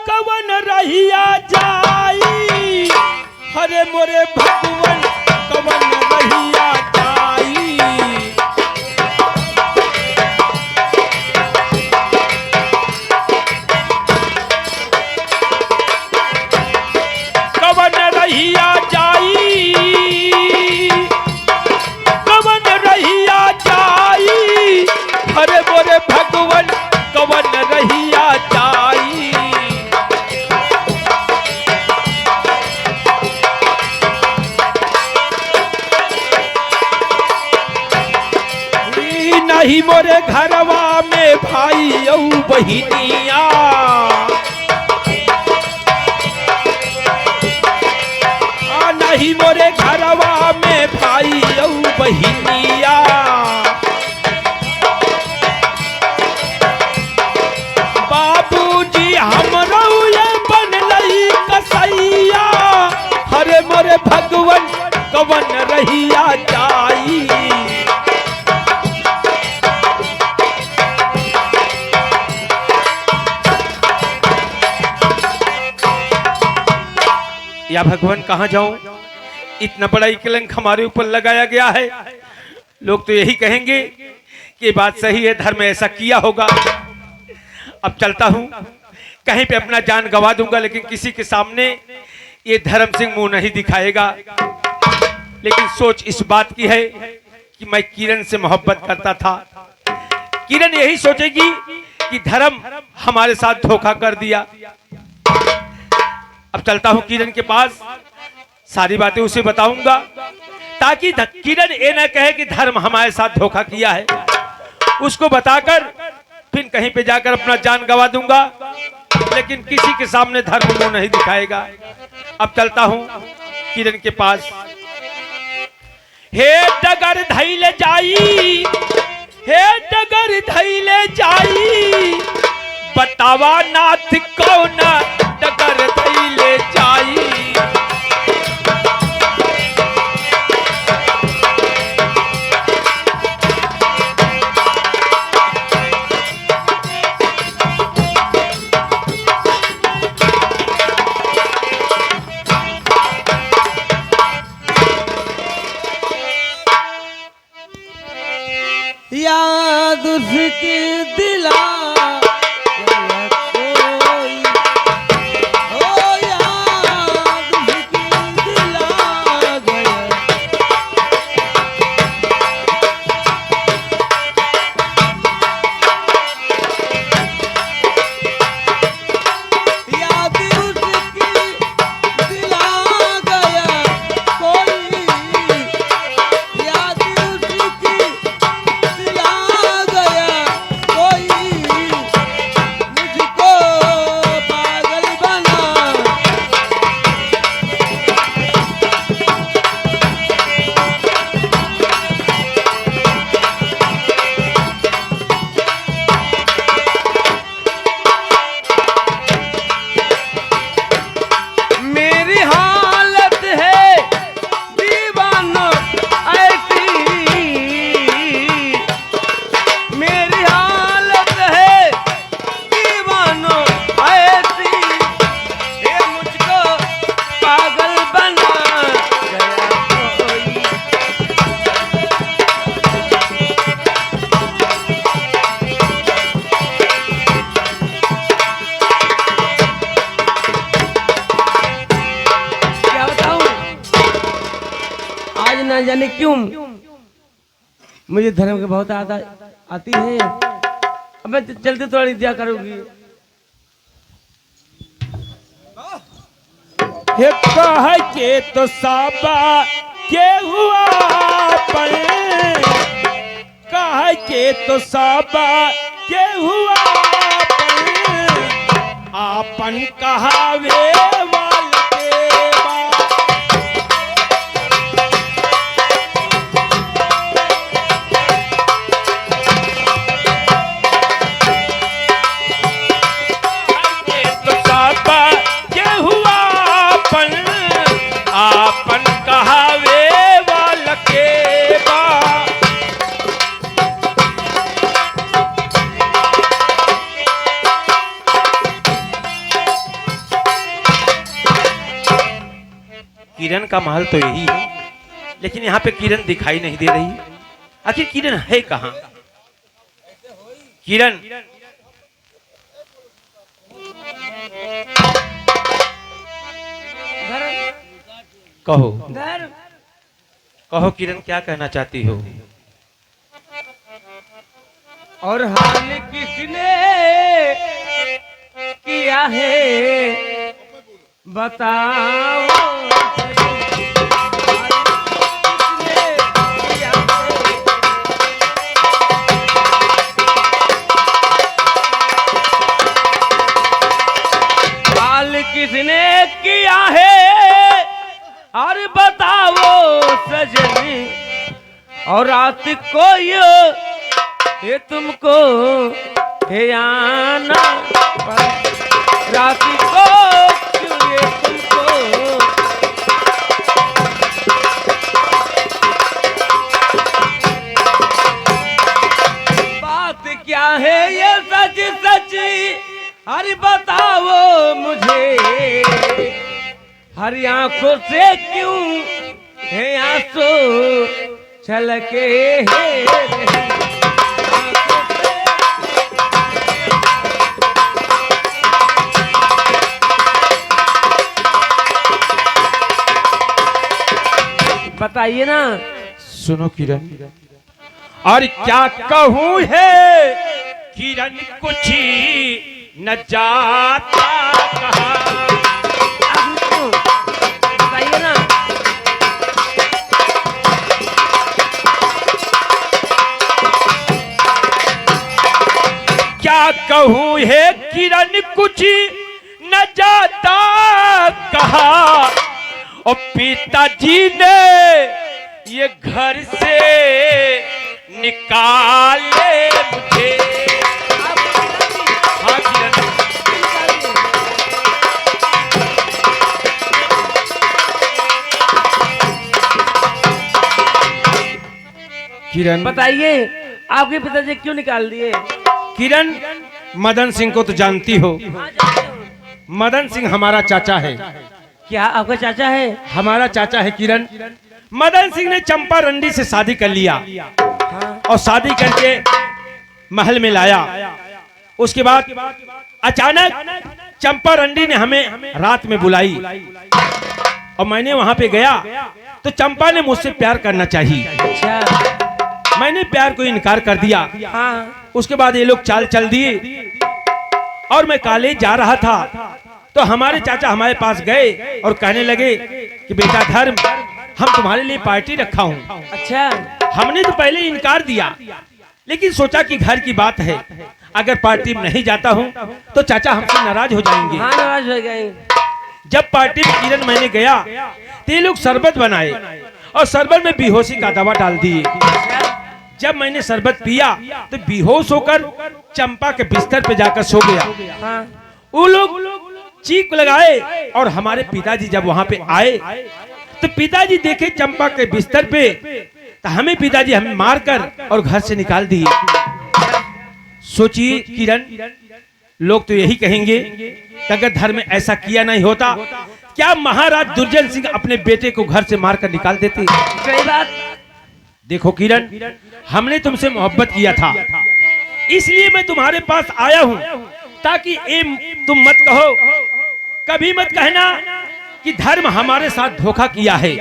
कवन रहिया जाई, हरे मोरे भगवन कवन रहिया जाई। कवन रहिया जाई, कवन रहिया जाई, हरे मोरे भगवन कवन रहिया जाई। ई नहीं मोरे घरवा में भाई औ बहिनिया, आ नहीं मोरे घरवा में भाई औ बहिनिया। बाबूजी हमरो ये बनलई कसैया, हरे मोरे भगवन कवन रहिया जाई। या भगवान कहाँ जाऊं, इतना बड़ा कलंक हमारे ऊपर लगाया गया है। लोग तो यही कहेंगे कि बात सही है, धर्म ऐसा किया होगा। अब चलता हूं, कहीं पे अपना जान गवा दूंगा, लेकिन किसी के सामने ये धर्म सिंह मुंह नहीं दिखाएगा। लेकिन सोच इस बात की है कि मैं किरण से मोहब्बत करता था। किरण यही सोचेगी कि धर्म हमारे साथ धोखा कर दिया। अब चलता हूं किरण के पास, सारी बातें उसे बताऊंगा, ताकि किरण ये ना कहे कि धर्म हमारे साथ धोखा किया है। उसको बताकर फिर कहीं पे जाकर अपना जान गवा दूंगा, लेकिन किसी के सामने धर्म मुंह नहीं दिखाएगा। अब चलता हूं किरण के पास। हे डगर धैले जाई, हे डगर धैले जाई, बतावा नाथ कौन डगर धैले जाई। याद उसकी दिला कोई, ओ याद उसकी दिला गया। याद उसकी दिला गया कोई, याद उसकी दिला गया कोई, मुझको पागल बना। मेरी हालत है दीवानो ऐसी, मेरी हालत है दीवानो ऐसी, ये मुझको पागल बना गया कोई। क्या बताऊं, आज ना जाने क्यों मुझे धर्म की बहुत आदत आती है। अब मैं जल्दी थोड़ी दिया करूंगी। हे कह के तो साबा के हुआ पर, कह के तो साबा के हुआ पर, आपन कहावे वाल के बा। तो साबा के हुआ पन, आपन कहावे वाल के बा। किरण का महल तो यही है, लेकिन यहाँ पे किरण दिखाई नहीं दे रही। आखिर किरण है कहाँ? किरण, कहो धर्म कहो किरण, क्या कहना चाहती हो? और हाल किसने किया है बताओ। हाल किसने किया है और बताओ सजनी, और रात को ये तुमको है आना पर, रात को क्यों ये तुमको। बात क्या है ये सच सच, अरे बताओ मुझे। हरी आंखों से क्यों है आंसू छलके है बताइए ना। सुनो किरण, और क्या कहूँ है किरण कुछ न जाता कहा। बताइए ना। क्या कहूँ है किरण कुछ न जाता कहा, और पिताजी ने ये घर से निकाले मुझे। हाँ किरण, किरण बताइए आपके पिताजी क्यों निकाल दिए। किरण, मदन सिंह को तो जानती हो। मदन सिंह हमारा चाचा है। क्या आपका चाचा है। हमारा चाचा है किरण। मदन सिंह ने चंपा रंडी से शादी कर लिया और शादी करके महल में लाया। उसके बाद अचानक चंपा रंडी ने हमें रात में बुलाई और मैंने वहां पे गया तो चंपा ने मुझसे प्यार करना चाहिए। अच्छा। मैंने प्यार को इनकार कर दिया। हाँ। उसके बाद ये लोग चाल चल दिए और मैं कॉलेज जा रहा था तो हमारे चाचा हमारे पास गए और कहने लगे कि बेटा धर्म, हम तुम्हारे लिए पार्टी रखा हूँ। अच्छा। हमने तो पहले इनकार दिया, लेकिन सोचा कि घर की बात है, अगर पार्टी में नहीं जाता हूँ तो चाचा हमसे नाराज हो जाएंगे। हाँ, नाराज हो गए। जब पार्टी में किरण मैंने गया तो ये लोग शरबत बनाए और शरबत में बेहोशी का दवा डाल दिए। जब मैंने शरबत पिया तो बेहोश होकर चंपा के बिस्तर पे जाकर सो गया। हाँ। वो लोग चीख लगाए और हमारे पिताजी जब वहां पे आए तो पिताजी देखे चंपा के बिस्तर पे, तो हमें पिताजी हमें मारकर और घर से निकाल दिए। सोचिए किरण, लोग तो यही कहेंगे कि अगर धर्म ऐसा किया नहीं होता, क्या महाराज दुर्जन सिंह अपने बेटे को घर से मारकर निकाल देते। सही बात। देखो किरण, हमने तुमसे मोहब्बत किया था, इसलिए मैं तुम्हारे पास आया हूँ ताकि तुम मत कहो, कभी मत कहना कि धर्म हमारे साथ धोखा किया है।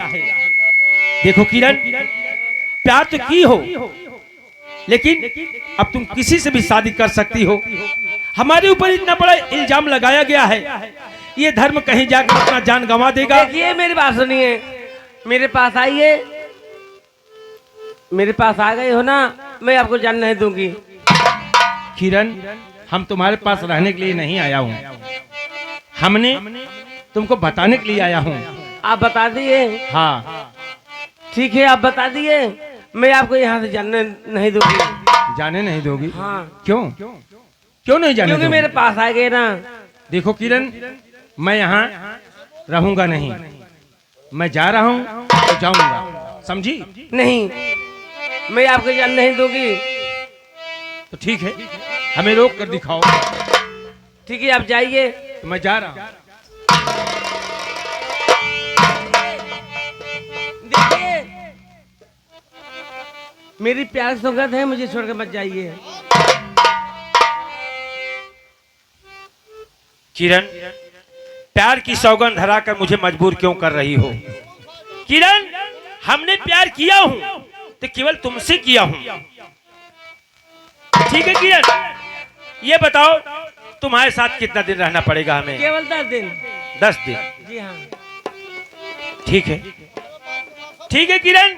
देखो किरण, प्यार तो की हो, लेकिन अब तुम किसी से भी शादी कर सकती हो। हमारे ऊपर इतना बड़ा इल्जाम लगाया गया है, ये धर्म कहीं जाकर अपना जान गंवा देगा। देखिए मेरी बात सुनिए, मेरे पास आइए, मेरे पास आ गए हो ना, मैं आपको जान नहीं दूंगी। किरण, हम तुम्हारे पास रहने के लिए नहीं आया हूँ, हमने तुमको बताने के लिए आया हूँ। आप बता दिए। हाँ ठीक है, आप बता दिए, मैं आपको यहाँ से जानने नहीं दूंगी। जाने नहीं दोगी? हाँ। क्यों क्यों नहीं जाने क्योंकि दोगी? मेरे पास आ गए ना। देखो किरण, मैं यहाँ रहूंगा नहीं, मैं जा रहा हूँ तो जाऊंगा, समझी? नहीं, मैं आपको जान नहीं दूंगी। तो ठीक है, हमें रोक कर दिखाओ। ठीक है, आप जाइए। तो मैं जा रहा हूँ। देखिए मेरी प्यार सौगंध है, मुझे छोड़कर मत जाइए। किरण, प्यार की सौगंध धराकर मुझे मजबूर क्यों कर रही हो? किरण, हमने प्यार किया हूं तो केवल तुमसे किया हूं। ठीक है किरण, ये बताओ तुम्हारे साथ कितना दिन रहना पड़ेगा हमें? केवल 10 दिन। 10 दिन? जी हाँ। ठीक है, ठीक है किरण,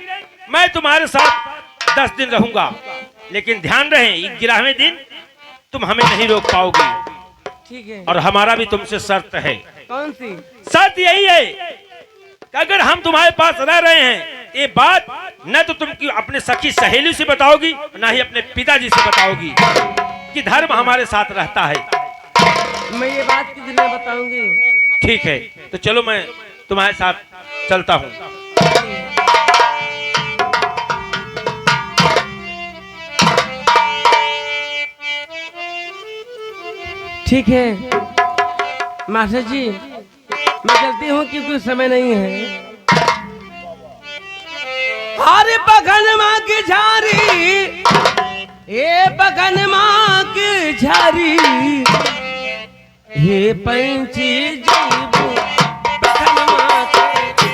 मैं तुम्हारे साथ 10 दिन रहूंगा, लेकिन ध्यान रहे 11वें दिन तुम हमें नहीं रोक पाओगी। ठीक है। और हमारा भी तुमसे शर्त है। कौन सी? शर्त यही है कि अगर हम तुम्हारे पास रह रहे हैं, ये बात न तो तुम अपने सखी सहेली से बताओगी, न ही अपने पिताजी से बताओगी कि धर्म हमारे साथ रहता है। मैं ये बात किस दिन बताऊंगी? ठीक है, तो चलो मैं तुम्हारे साथ चलता हूँ। ठीक है मास्टर जी, मैं चलती बताती हूँ क्योंकि समय नहीं है। हरे बगन माँ की झारी, ये बगन माँ की झारी, ये पंछी जैबू बगन माँ की झारी,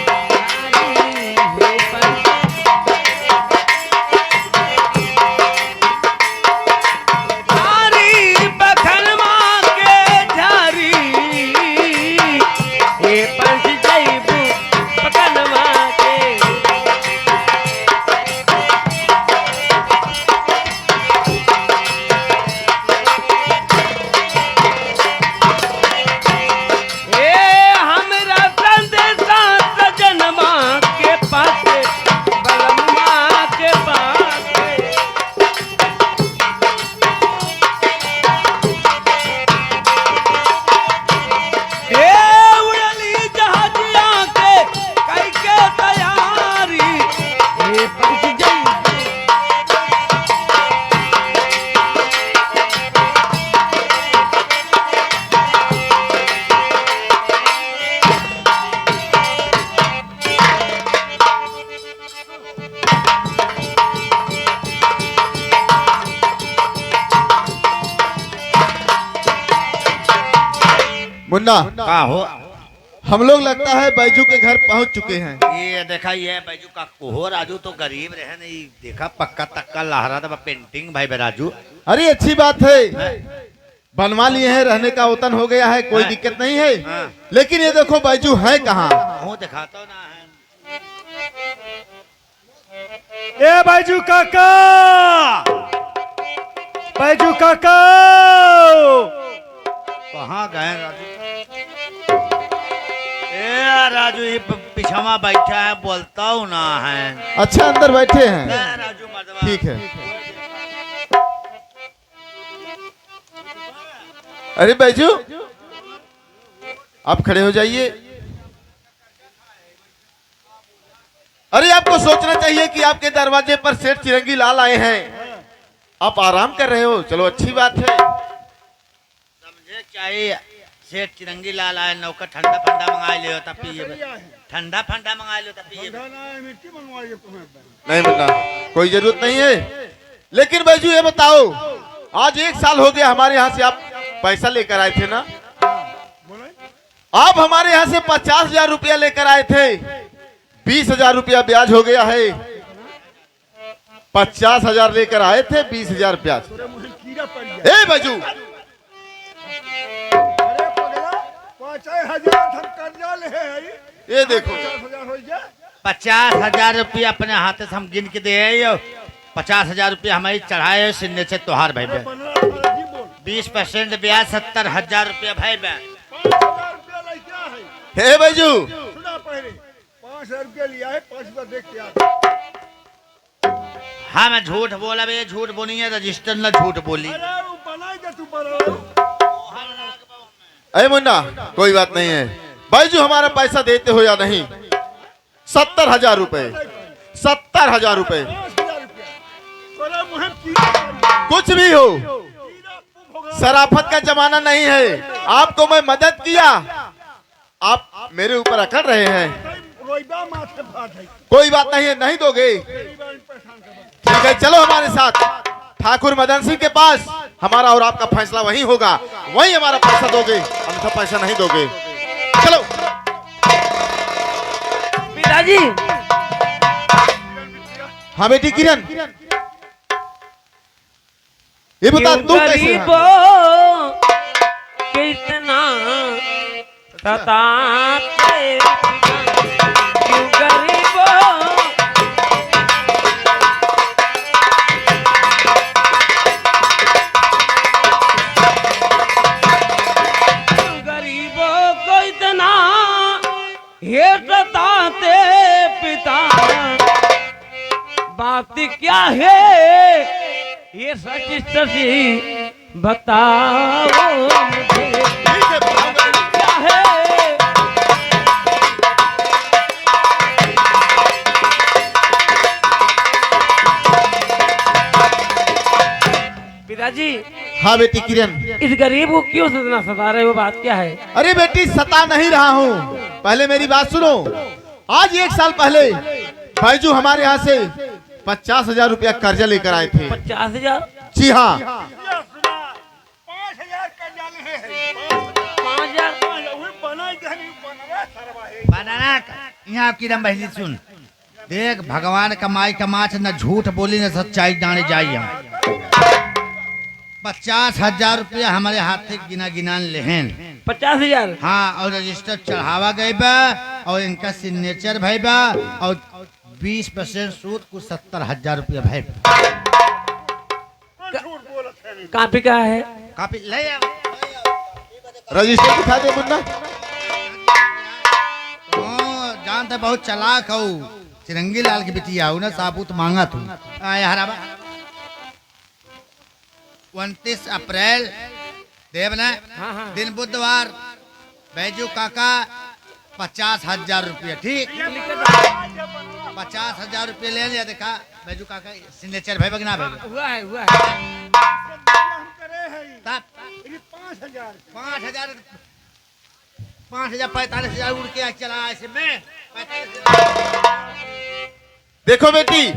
ये पंछी झारी, बगन माँ के झारी, ये पंछी जैबू बगन माँ के। मुन्ना, का हो हम लोग लगता है बैजू के घर पहुंच चुके हैं। ये देखा, ये बैजू का कोहो राजू तो गरीब रहे नहीं, देखा पक्का तक्का लहरा था पेंटिंग भाई बे राजू। अरे अच्छी बात है, बनवा लिए हैं, रहने का वतन हो गया है, कोई दिक्कत नहीं है। हाँ। लेकिन ये देखो बैजू है कहाँ? हूँ दिखाता हूँ ना है। ए बैजू काका, बैजू काका, कहाँ गए राजू? ए राजू ये पिछवा बैठा है, बोलता हूँ ना है। अच्छा अंदर बैठे हैं, ए राजू मर्दवा। ठीक है। अरे बैजू, आप खड़े हो जाइए। अरे आपको सोचना चाहिए कि आपके दरवाजे पर सेठ चिरंगी लाल आए हैं, आप आराम कर रहे हो, चलो अच्छी बात है। समझे चाहिए, सेठ चिरंगी लाल आए, नौका ठंडा फंडा मंगा लियो तब पिए, ठंडा फंडा मंगा लियो तब पिए। नहीं मुन्ना, कोई जरूरत नहीं है। लेकिन बैजू ये बताओ, आज 1 साल हो गया हमारे यहाँ से आप पैसा लेकर आए थे ना? आप हमारे यहाँ से 50,000 रुपया लेकर आए थे, 20,000 रुपया ब्याज हो गया है। 50,000 लेकर आए थे, 20,000 ब्याज। ए बैजू, 50,000 ये देखो, 50,000 रुपया अपने हाथ से हम गिन के दे आए हो। 50,000 रुपया हमारी चढ़ाए सिन्ने से त्योहार भाई बहन। 20% ब्याज, 70,000 रुपया भाई बहन। हे बैजू, 5,000 रुपया लिया है, 5 रुपया देख के आ। हाँ मैं झूठ बोला भैया, झूठ बोली है, रजिस्टर ना झूठ बोली। अरे मुन्ना, कोई बात नहीं है। बैजू हमारा पैसा देते हो या नहीं? 70,000 रुपए, 70,000 रुपए, कुछ भी हो, शराफत का जमाना नहीं है। आपको मैं मदद किया, आप मेरे ऊपर अकड़ रहे हैं। कोई बात नहीं है, नहीं दोगे? ठीक है, चलो हमारे साथ ठाकुर मदन सिंह के पास, हमारा और आपका फैसला वहीं होगा, वहीं हमारा पैसा दोगे, अन्यथा पैसा नहीं दोगे। चलो। पिताजी, हाँ बेटी किरण, ये बता तू कैसे है? गरीबों कितना सताते, क्यों गरीबों को इतना ये सताते पिता, बात क्या है ये सच सच बताओ मुझे, ठीक है, बताओ। क्या है? पिताजी, हाँ बेटी किरण, इस गरीब को क्यों सता रहे हो, बात क्या है? अरे बेटी सता नहीं रहा हूँ, पहले मेरी बात सुनो। आज 1 साल पहले बैजू हमारे यहाँ से 50,000 रुपया कर्जा लेकर आए थे। 50,000? जी हाँ। 5,000 कर्जा ले है। 5,000? बनाना यहाँ किरण बहनी सुन, देख भगवान कमाई कमाच न झूठ बोली न सच्चाई जाने जाइए। 50,000 रुपया हमारे हाथ से गिना गिना लेहन। 50,000? हाँ, और रजिस्टर चढ़ावा गई बा और इनका सिग्नेचर भाई बा और 20% सूद कुछ 70,000 रुपया भाई। काफी का है? काफी ले आओ। रजिस्टर दिखा दे मुन्ना। जानते बहुत चलाक हो, चिरंगी लाल की बिटिया हो ना, साबुत मांगा तू। हराबा 29 अप्रैल देव ने हाँ। दिन बुधवार बैजू काका 50,000 रुपया। ठीक, 50,000 रुपया ले लिया। देखा बैजू काका सिग्नेचर भाई बगना भाई हुआ है, हुआ है। तब 5,000 45,000 उड़ के चला ऐसे में। देखो बेटी,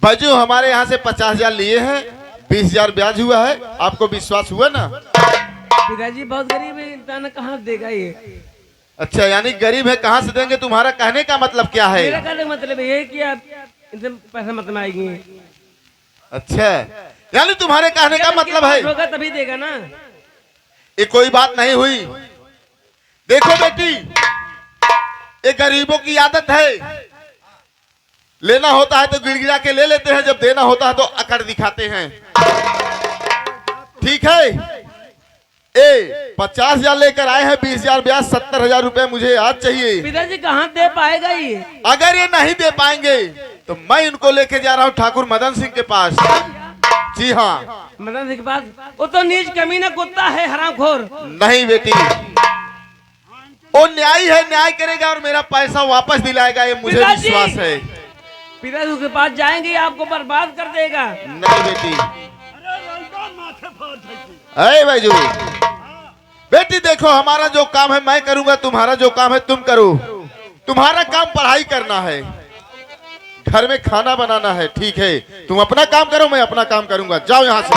बैजू हमारे यहाँ से 50,000 लिए हैं, 20,000 ब्याज हुआ है। आपको विश्वास हुआ ना? पिताजी बहुत गरीब है, इंसान कहाँ देगा ये? अच्छा, यानी गरीब है, कहाँ से देंगे? तुम्हारा कहने का मतलब क्या है? मेरा कहने का मतलब ये है कि आप इनसे पैसा मत मांगिए। अच्छा, यानी तुम्हारे कहने का मतलब है होगा तभी देगा ना। ये कोई बात नहीं हुई। देखो बेटी, ये गरीबों की आदत है, लेना होता है तो गिड़गिड़ा के ले लेते हैं, जब देना होता है तो अकड़ दिखाते हैं। ठीक है, 50,000 लेकर आए हैं, 20,000 ब्याज, 70,000 रुपए मुझे आज चाहिए। पिताजी कहाँ दे पाएगा ये? अगर ये नहीं दे पाएंगे तो मैं इनको लेके जा रहा हूँ ठाकुर मदन सिंह के पास। जी हाँ। मदन सिंह के पास? वो तो नीच कमीना कुत्ता है, हरामखोर। नहीं बेटी, वो न्यायी है, न्याय करेगा और मेरा पैसा वापस दिलाएगा, ये मुझे पिताजी! विश्वास है। पिताजी उसके पास जाएंगे, आपको बर्बाद कर देगा। नहीं बेटी। अरे बैजू बेटी, देखो हमारा जो काम है मैं करूंगा, तुम्हारा जो काम है तुम करो। तुम्हारा काम पढ़ाई करना है, घर में खाना बनाना है। ठीक है, तुम अपना काम करो, मैं अपना काम करूंगा। जाओ यहाँ से।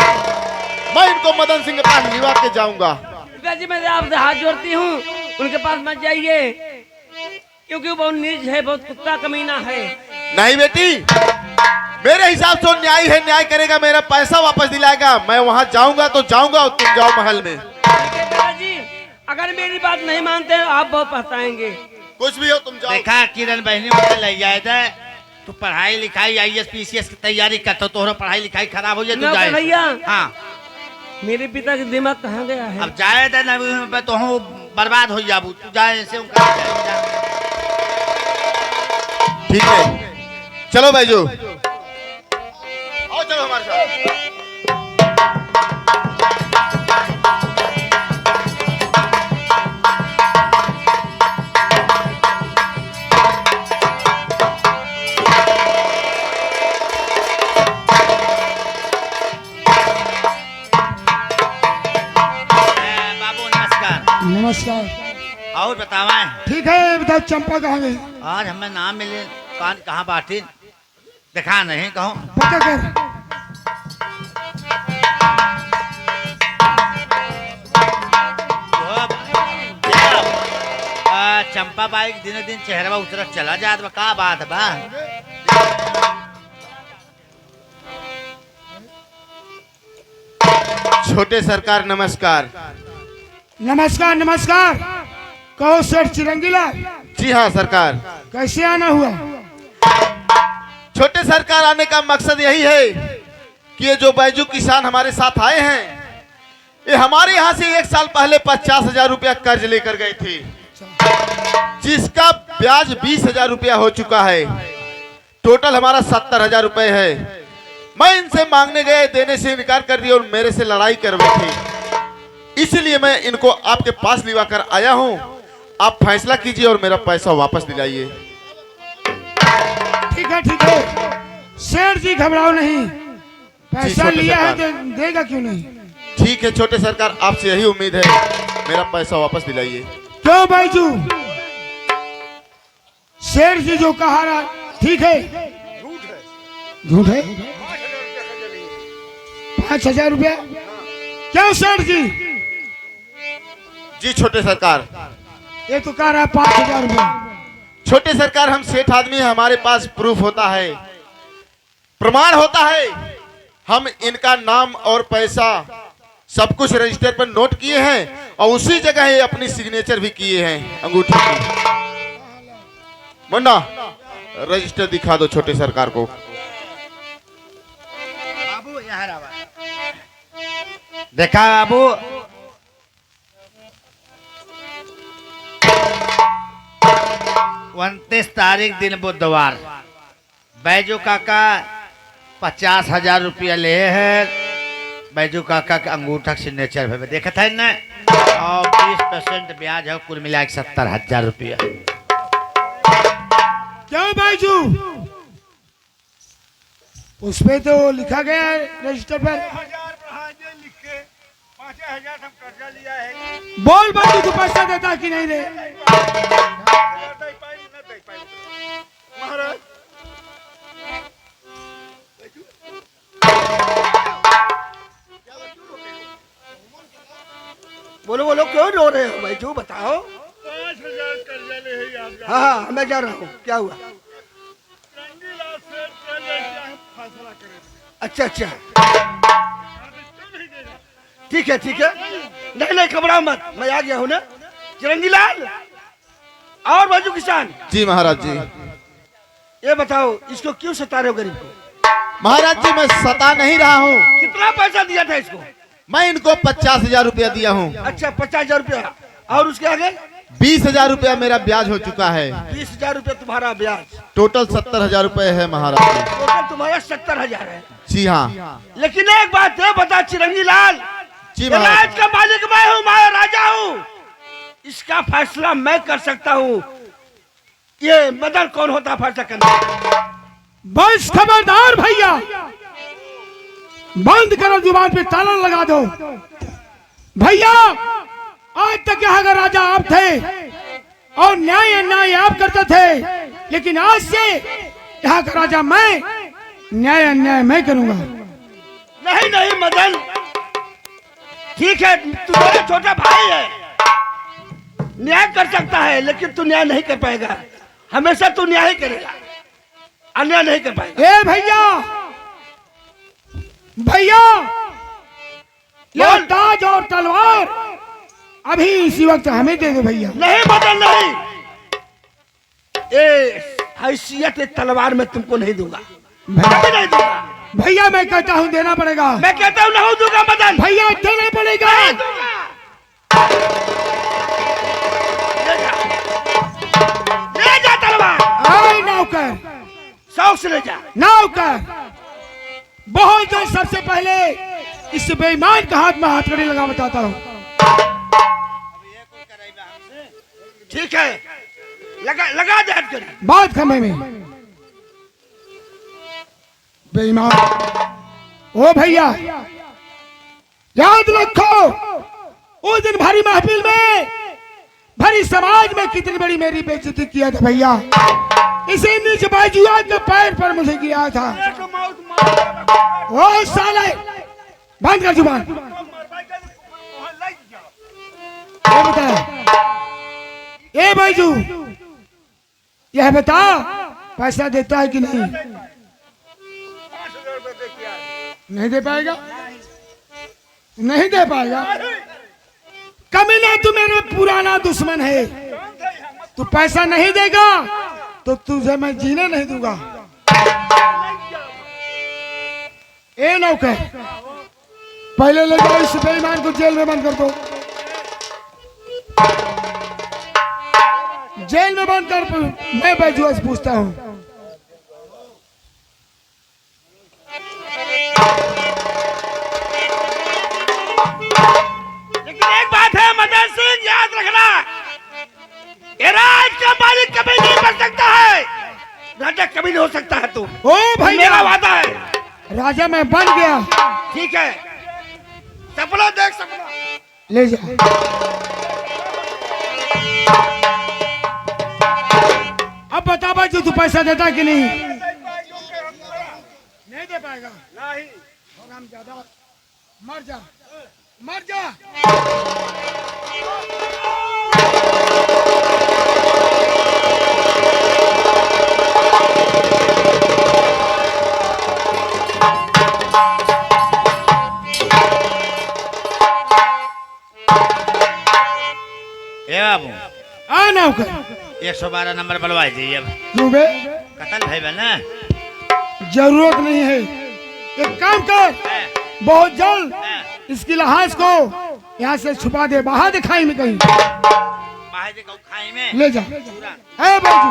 मैं इनको मदन सिंह के पास लिवा के जाऊंगा। पिताजी मैं आपसे हाथ जोड़ती हूँ, उनके पास मत जाइए, क्योंकि वो बहुत नीच है, बहुत कुत्ता कमीना है। नहीं बेटी, मेरे हिसाब से वो न्याय है, न्याय करेगा, मेरा पैसा वापस दिलाएगा। मैं वहां जाऊंगा तो जाऊंगा और तुम जाओ महल में। पिताजी अगर मेरी बात नहीं मानते हैं आप बहुत पछताएंगे। कुछ भी हो तुम जाओ। देखा किरण बहनी मुझे ले जाए थे, तू पढ़ाई लिखाई IAS PCS की तैयारी करता, तोहरा पढ़ाई लिखाई खराब हो जाए तू जाए। भैया हाँ, मेरे पिता का दिमाग कहाँ गया है? अब जाए थे ना तो हम बर्बाद हो जाबू, तू जाए ऐसे ठीक है, चलो बैजू, आओ चलो हमारे साथ। बाबू नमस्कार। नमस्कार। और बतावा ठीक है, बताओ चंपा कहाँ गई? आज हमें नाम मिले, कहाँ बाटी देखा नहीं कहूँ। पता कर। चंपा बाई दिनों दिन चेहरा उतरत चला जात बा, का बात बा? छोटे सरकार नमस्कार। नमस्कार नमस्कार। कहो सर चिरंगीलाल, जी हाँ सरकार। कैसे आना हुआ? छोटे सरकार आने का मकसद यही है कि ये जो बैजू किसान हमारे साथ आए हैं, ये हमारे यहाँ से 1 साल पहले 50,000 रुपया कर्ज लेकर गए थे, जिसका ब्याज 20,000 रुपया हो चुका है। टोटल हमारा 70,000 रुपए है। मैं इनसे मांगने गए, देने से इनकार कर दिया और मेरे से लड़ाई कर बैठे। इसलिए मैं इनको आपके पास लिवा कर आया हूँ। आप फैसला कीजिए और मेरा पैसा वापस दिलाइए। ठीक है, शेर जी घबराओ नहीं, पैसा छोटे लिया है सरकार। देगा क्यों नहीं? ठीक है छोटे सरकार, आपसे यही उम्मीद है, मेरा पैसा वापस दिलाइए। क्यों बैजू, शेर जी जो कहा रहा ठीक है? झूठ है। 5,000 रुपया क्यों सेठ जी? जी छोटे सरकार, ये तो कह रहा है 5,000 रुपया। छोटे सरकार हम सेठ आदमी हैं, हमारे पास प्रूफ होता है, प्रमाण होता है। हम इनका नाम और पैसा सब कुछ रजिस्टर पर नोट किए हैं और उसी जगह ही अपनी सिग्नेचर भी किए हैं अंगूठी की। मुन्ना रजिस्टर दिखा दो छोटे सरकार को। बाबू यहाँ रहा। देखा बाबू, 29 तारीख दिन बुधवार बैजू काका 50,000 रुपया ले है। बैजू काका के अंगूठा सिग्नेचर पे देखा था ना, और 20% ब्याज है, कुल मिला के 70,000 रुपया। क्यों बैजू? उस पे तो लिखा गया है रजिस्टर पर। बोल बैजू तू पैसा देता कि नहीं दे? बोलो बोलो, क्यों रो रहे हो बैजू? बताओ। 5,000 कर्जा ले है आप। हाँ हाँ, मैं जा रहा हूँ। क्या हुआ? रंगीला से फैसला करें। अच्छा अच्छा, ठीक है ठीक है। नहीं नहीं, घबराओ मत, मैं आ गया हूँ ना। चिरंगी लाल और बैजू किसान, जी महाराज जी। ये बताओ इसको क्यों सता रहे हो गरीब को? महाराज जी मैं सता नहीं रहा हूँ, कितना पैसा दिया था इसको? मैं इनको 50,000 रुपया दिया हूँ। अच्छा 50,000 रुपया, और उसके आगे 20,000 रुपया मेरा ब्याज हो चुका है। 20,000 रुपया तुम्हारा ब्याज। टोटल 70,000 रुपये है महाराज जी। टोटल तुम्हारा 70,000 है। जी हाँ। लेकिन एक बात है, बता चिरंगी लाल, जी राज महाराज। का मालिक मैं हूँ, मैं राजा हूँ, इसका फैसला मैं कर सकता हूँ। ये मदन कौन होता फैसला करना? बस खबरदार भैया, बंद करो, जुबान पे ताला लगा दो। भैया आज तक यहाँ का राजा आप थे और न्याय अन्याय आप करते थे, लेकिन आज से यहाँ का राजा मैं, न्याय अन्याय मैं करूंगा। नहीं नहीं मदन, ठीक है तू मेरा छोटा भाई है, न्याय कर सकता है, लेकिन तू न्याय नहीं कर पाएगा। हमेशा तू न्याय ही करेगा, अन्याय नहीं कर पाएगा। ए भैया, भैया ये बोल। ताज और तलवार अभी इसी वक्त हमें दे दो भैया। नहीं मदन नहीं, ए हैसियत तलवार में तुमको नहीं दूंगा, कभी नहीं दूंगा। भैया मैं कहता हूँ देना पड़ेगा। मैं कहता हूँ नहीं दूंगा मदन, भैया देना पड़ेगा। नहीं दूंगा। ले जा तलवार, आए नौकर, शौक से ले जा। नौकर बहुत देर, सबसे पहले इस बेईमान का हाथ में हथकड़ी लगा बताता हूँ। ठीक है, लगा लगा दे हथकड़ी। बात खमे में बेईमान। ओ भैया याद रखो, उस दिन भरी महफिल में, भरी समाज में कितनी बड़ी मेरी बेइज्जती किया था भैया। इसी नीच बाजुआ के पैर पर मुझे किया था। ओ साले बंद कर जुबान। ये बता, ए बाजू यह बता पैसा देता है कि नहीं? 5,000 रुपये दे के आए। नहीं दे पाएगा, नहीं दे पाएगा। कमीना तू मेरा पुराना दुश्मन है, तू पैसा नहीं देगा तो तुझे मैं जीने नहीं दूंगा। ए नौकर, पहले ले जाओ इस बेईमान को जेल में बंद कर दो। जेल में बंद कर, मैं बैजुआ से पूछता हूँ। लेकिन एक बात है मदन सिंह, याद रखना, ये राज का मालिक कभी नहीं बन सकता है, राजा कभी नहीं हो सकता है तू। ओ मेरा भैया, वादा है। राजा मैं बन गया। ठीक है, सपना देख सपना। ले जा। अब बता बैजू तू पैसा देता कि नहीं? नहीं दे पाएगा। नहीं और हम ज्यादा मर जा, मर जा। ए बाबू आ नौकर 112 नंबर बुलवाई दीजिए अब। क्यों बे? कतल भाई बना जरूरत नहीं है। एक काम कर, बहुत जल्द इसकी लाश को यहाँ से छुपा दे, बाहर दिखाई में कहीं बाहर से खाई में ले जा। ए बैजू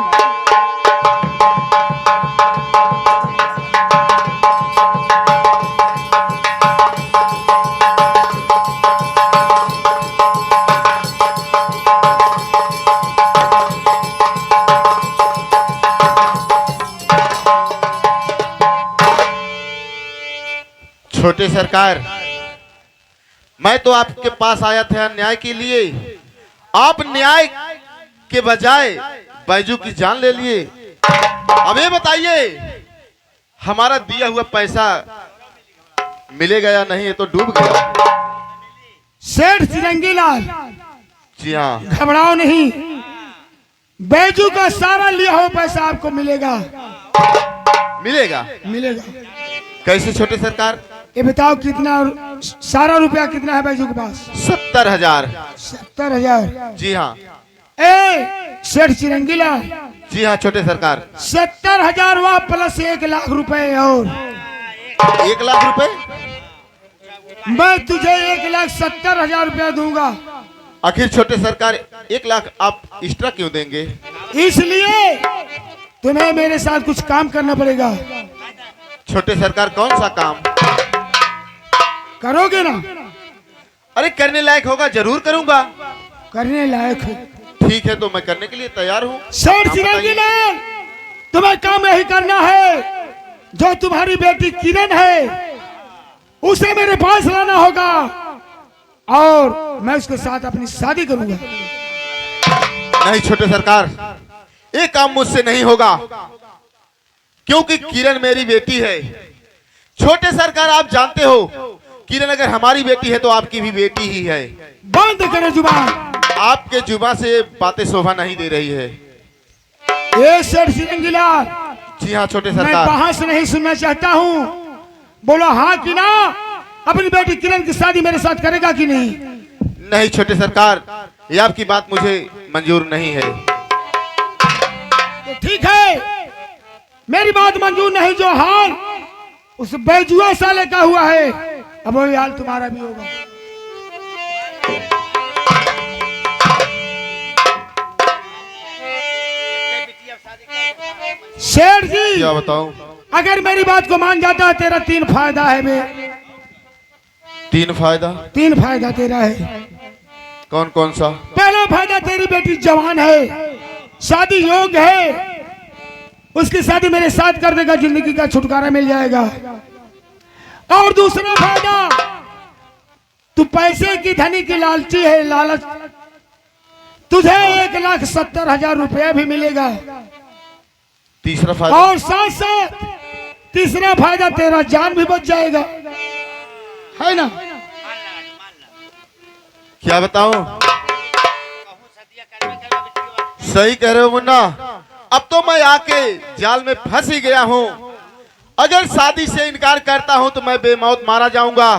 छोटे सरकार, मैं तो आपके पास आया था न्याय के लिए। आप न्याय के बजाय बैजू की जान ले लिए। अब ये बताइए, हमारा दिया हुआ पैसा मिलेगा या नहीं? ये तो डूब गया। सेठ चिरंगी लाल, जी हाँ, घबराओ नहीं, बैजू का सारा लिया हुआ पैसा आपको मिलेगा। मिलेगा। मिलेगा। कैसे छोटे सरकार? ये बताओ कितना, सारा रुपया कितना है बैजू के पास? 70,000। 70,000। जी हाँ, ए सेठ चिरंगी लाल, जी हाँ छोटे सरकार। 70,000 वह प्लस 1,00,000 रुपए और 1,00,000 रुपए? मैं तुझे 1,70,000 रुपया दूंगा। आखिर छोटे सरकार 1,00,000 आप एक्स्ट्रा क्यों देंगे? इसलिए तुम्हें मेरे साथ कुछ काम करना पड़ेगा। छोटे सरकार कौन सा काम? करोगे ना? अरे करने लायक होगा जरूर करूंगा। करने लायक है। ठीक है, तो मैं करने के लिए तैयार हूँ। सेठ आप चिरंगी बताइए। लाल, तुम्हें काम यही करना है, जो तुम्हारी बेटी किरण है उसे मेरे पास लाना होगा और मैं उसके साथ अपनी शादी करूंगा। नहीं छोटे सरकार, ये काम मुझसे नहीं होगा, क्योंकि किरण मेरी बेटी है। छोटे सरकार, आप जानते हो किरण अगर हमारी बेटी है तो आपकी भी बेटी ही है। बंद करो जुबान। आपके जुबान से ये बातें शोभा नहीं दे रही है। ये सेठ चिरंगी लाल, जी हाँ छोटे मैं सरकार। बहस नहीं सुनना चाहता हूँ, बोलो हाँ कि ना। अपनी बेटी किरण की शादी मेरे साथ करेगा कि नहीं? नहीं छोटे सरकार, ये आपकी बात मुझे मंजूर नहीं है। तो ठीक है, मेरी बात मंजूर नहीं, जो हाल उस बैजुआ साले का हुआ है अब वही हाल तुम्हारा भी होगा। शेर जी, क्या बताऊं? अगर मेरी बात को मान जाता है, तेरा 3 फायदा है बे। 3 फायदा? 3 फायदा तेरा है। कौन कौन सा? पहला फायदा, तेरी बेटी जवान है, शादी योग्य है, उसकी शादी मेरे साथ कर देगा, जिंदगी का छुटकारा मिल जाएगा। और दूसरा फायदा, तू पैसे की धनी की लालची है, लालच, तुझे 1,70,000 रुपया भी मिलेगा। तीसरा फायदा? और साथ साथ तीसरा फायदा, तेरा जान भी बच जाएगा, है ना? क्या बताऊं? सही कह रहे हो मुन्ना, अब तो मैं आके जाल में फंस ही गया हूँ। अगर शादी से इनकार करता हूँ तो मैं बेमौत मारा जाऊंगा।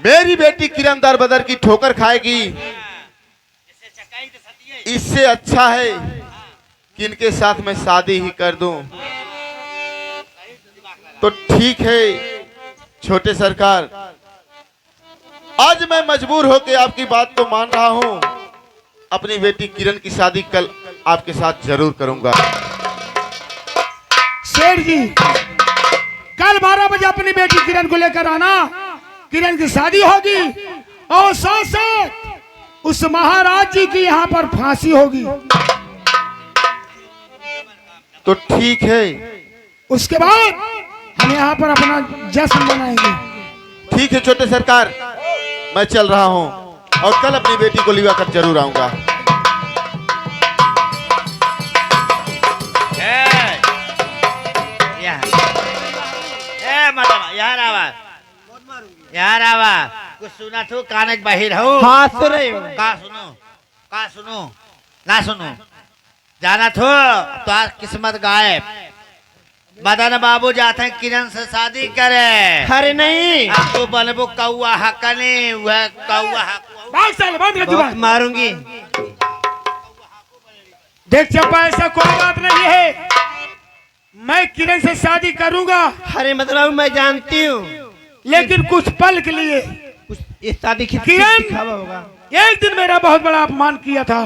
मेरी बेटी किरण दर बदर की ठोकर खाएगी। इससे अच्छा है कि इनके साथ मैं शादी ही कर दूं। तो ठीक है छोटे सरकार, आज मैं मजबूर होकर आपकी बात को मान रहा हूं। अपनी बेटी किरण की शादी कल आपके साथ जरूर करूंगा। शेर जी, कल 12 बजे अपनी बेटी किरण को लेकर आना, किरण की शादी होगी और साथ साथ उस महाराज जी की यहाँ पर फांसी होगी। तो ठीक है, उसके बाद हम यहाँ पर अपना जश्न मनाएंगे। ठीक है छोटे सरकार, मैं चल रहा हूं और कल अपनी बेटी को लिवा कर जरूर आऊंगा। यार आवा यार आवा कुछ सुना तू कानक बाहिर हो हाँ सुन रही हो का सुनो ना सुनो जाना थो तो आज किस्मत गायब मदन बाबू जाते हैं किरण से शादी करे अरे नहीं अब तू बनबू कौआ हकनी वह कौआ हक भाग साले बंद कर बहुत जुबान। मारूंगी देख चंपा ऐसा कोई बात नहीं है, मैं किरण से शादी करूंगा अरे मतलब मैं जानती हूँ लेकिन कुछ पल के लिए। कुछ ये शादी की किरण! दिखावा होगा। एक दिन मेरा बहुत बड़ा अपमान किया था,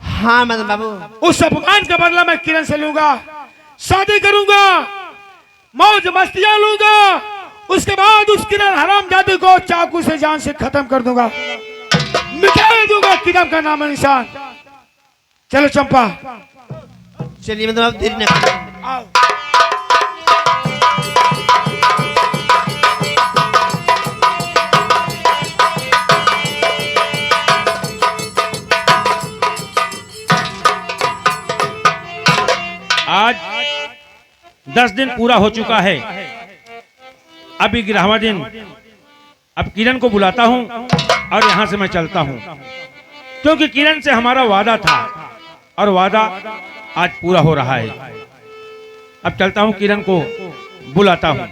हाँ मदन बाबू उस अपमान का बदला मैं किरण से लूंगा, शादी करूंगा, मौज मस्तियां लूंगा, उसके बाद उस किरण हरामजादी को चाकू से जान से खत्म कर दूंगा, मिटा दूंगा किरण का नाम निशान। चलो चंपा चलिए मदन बाबू देरी न करें। आओ। आज 10 दिन पूरा हो चुका है। अभी 11वां दिन। अब किरण को बुलाता हूं और यहां से मैं चलता हूं, क्योंकि किरण से हमारा वादा था और वादा आज पूरा हो रहा है। अब चलता हूं, किरण को बुलाता हूं।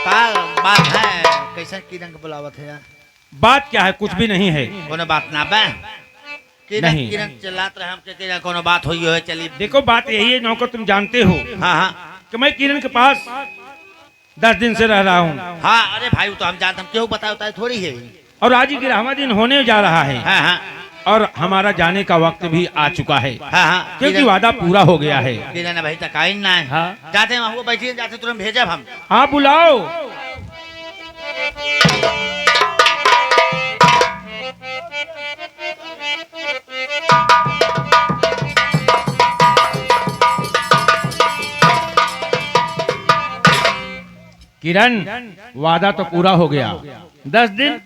का बात है कैसे किरण को बुलावत है यार बात क्या है? कुछ भी नहीं है। कोनो बात ना बे किरण नहीं। किरण चलात रहे हम के किरण कोनो बात हुई है चली देखो बात यही है नौकर, तुम जानते हो हाँ हाँ कि मैं किरण के पास 10 दिन से रह रहा हूं हाँ अरे भाई वो तो हम जानते हम क्यों बताता है थोड़ी है और आज ही 11वां दिन होने जा रहा है हाँ हाँ और हमारा जाने का वक्त भी आ चुका है, हाँ हाँ क्योंकि वादा पूरा हो गया है। किरण भाई तक आई ना है हाँ। जाते हैं वो बैठिए जाते तुरंत भेजब हम हाँ बुलाओ। किरण वादा तो पूरा हो गया, 10 दिन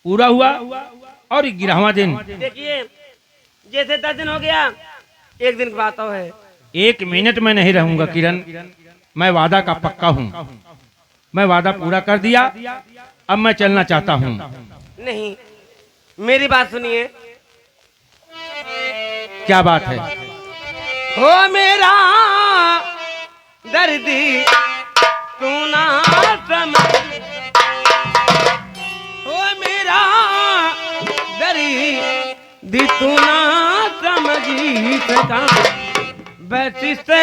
पूरा हुआ और 11वां दिन। देखिए जैसे 10 दिन हो गया, एक दिन की बात और है। 1 मिनट में नहीं रहूंगा किरण, मैं वादा का पक्का हूँ। मैं वादा पूरा कर दिया, अब मैं चलना चाहता हूँ। नहीं मेरी बात सुनिए। क्या बात है? हो मेरा दर्दी तू ना समझ, हो मेरा दर्दी तू ना समझी सका, बस से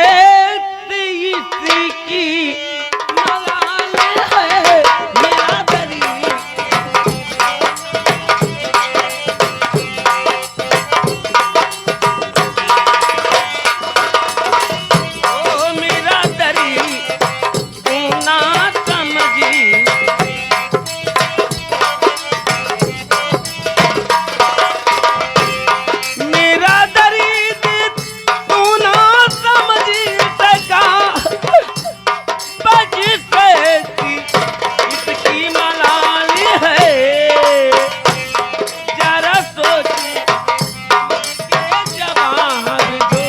इसी की मलाल है मेरा दर्दी। ओ मेरा दर्दी तू ना समझी, मेरा दर्द तू ना समझी सका, बज से इसकी मलाल है, जरा सोच के जवाब दो।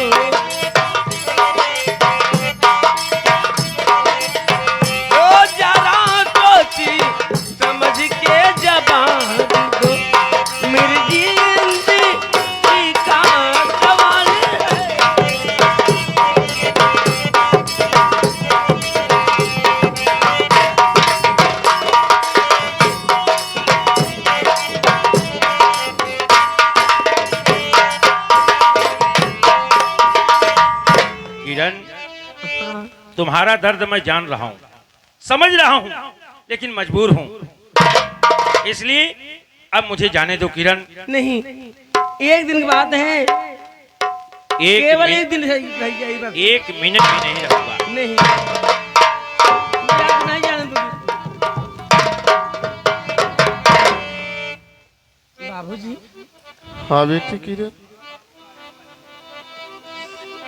ओ जरा सोची समझ के जवाब दो, मेरी जिंदगी का सवाल है। किरण, तुम्हारा दर्द मैं जान रहा हूँ, समझ रहा हूँ, लेकिन मजबूर हूँ, इसलिए अब मुझे जाने दो किरण। नहीं एक दिन की बात है, केवल एक दिन रह जाएगी बस। 1 मिनट भी नहीं रहूंगा। नहीं नहीं जाने दूंगी। बाबूजी हाँ बेटी किरण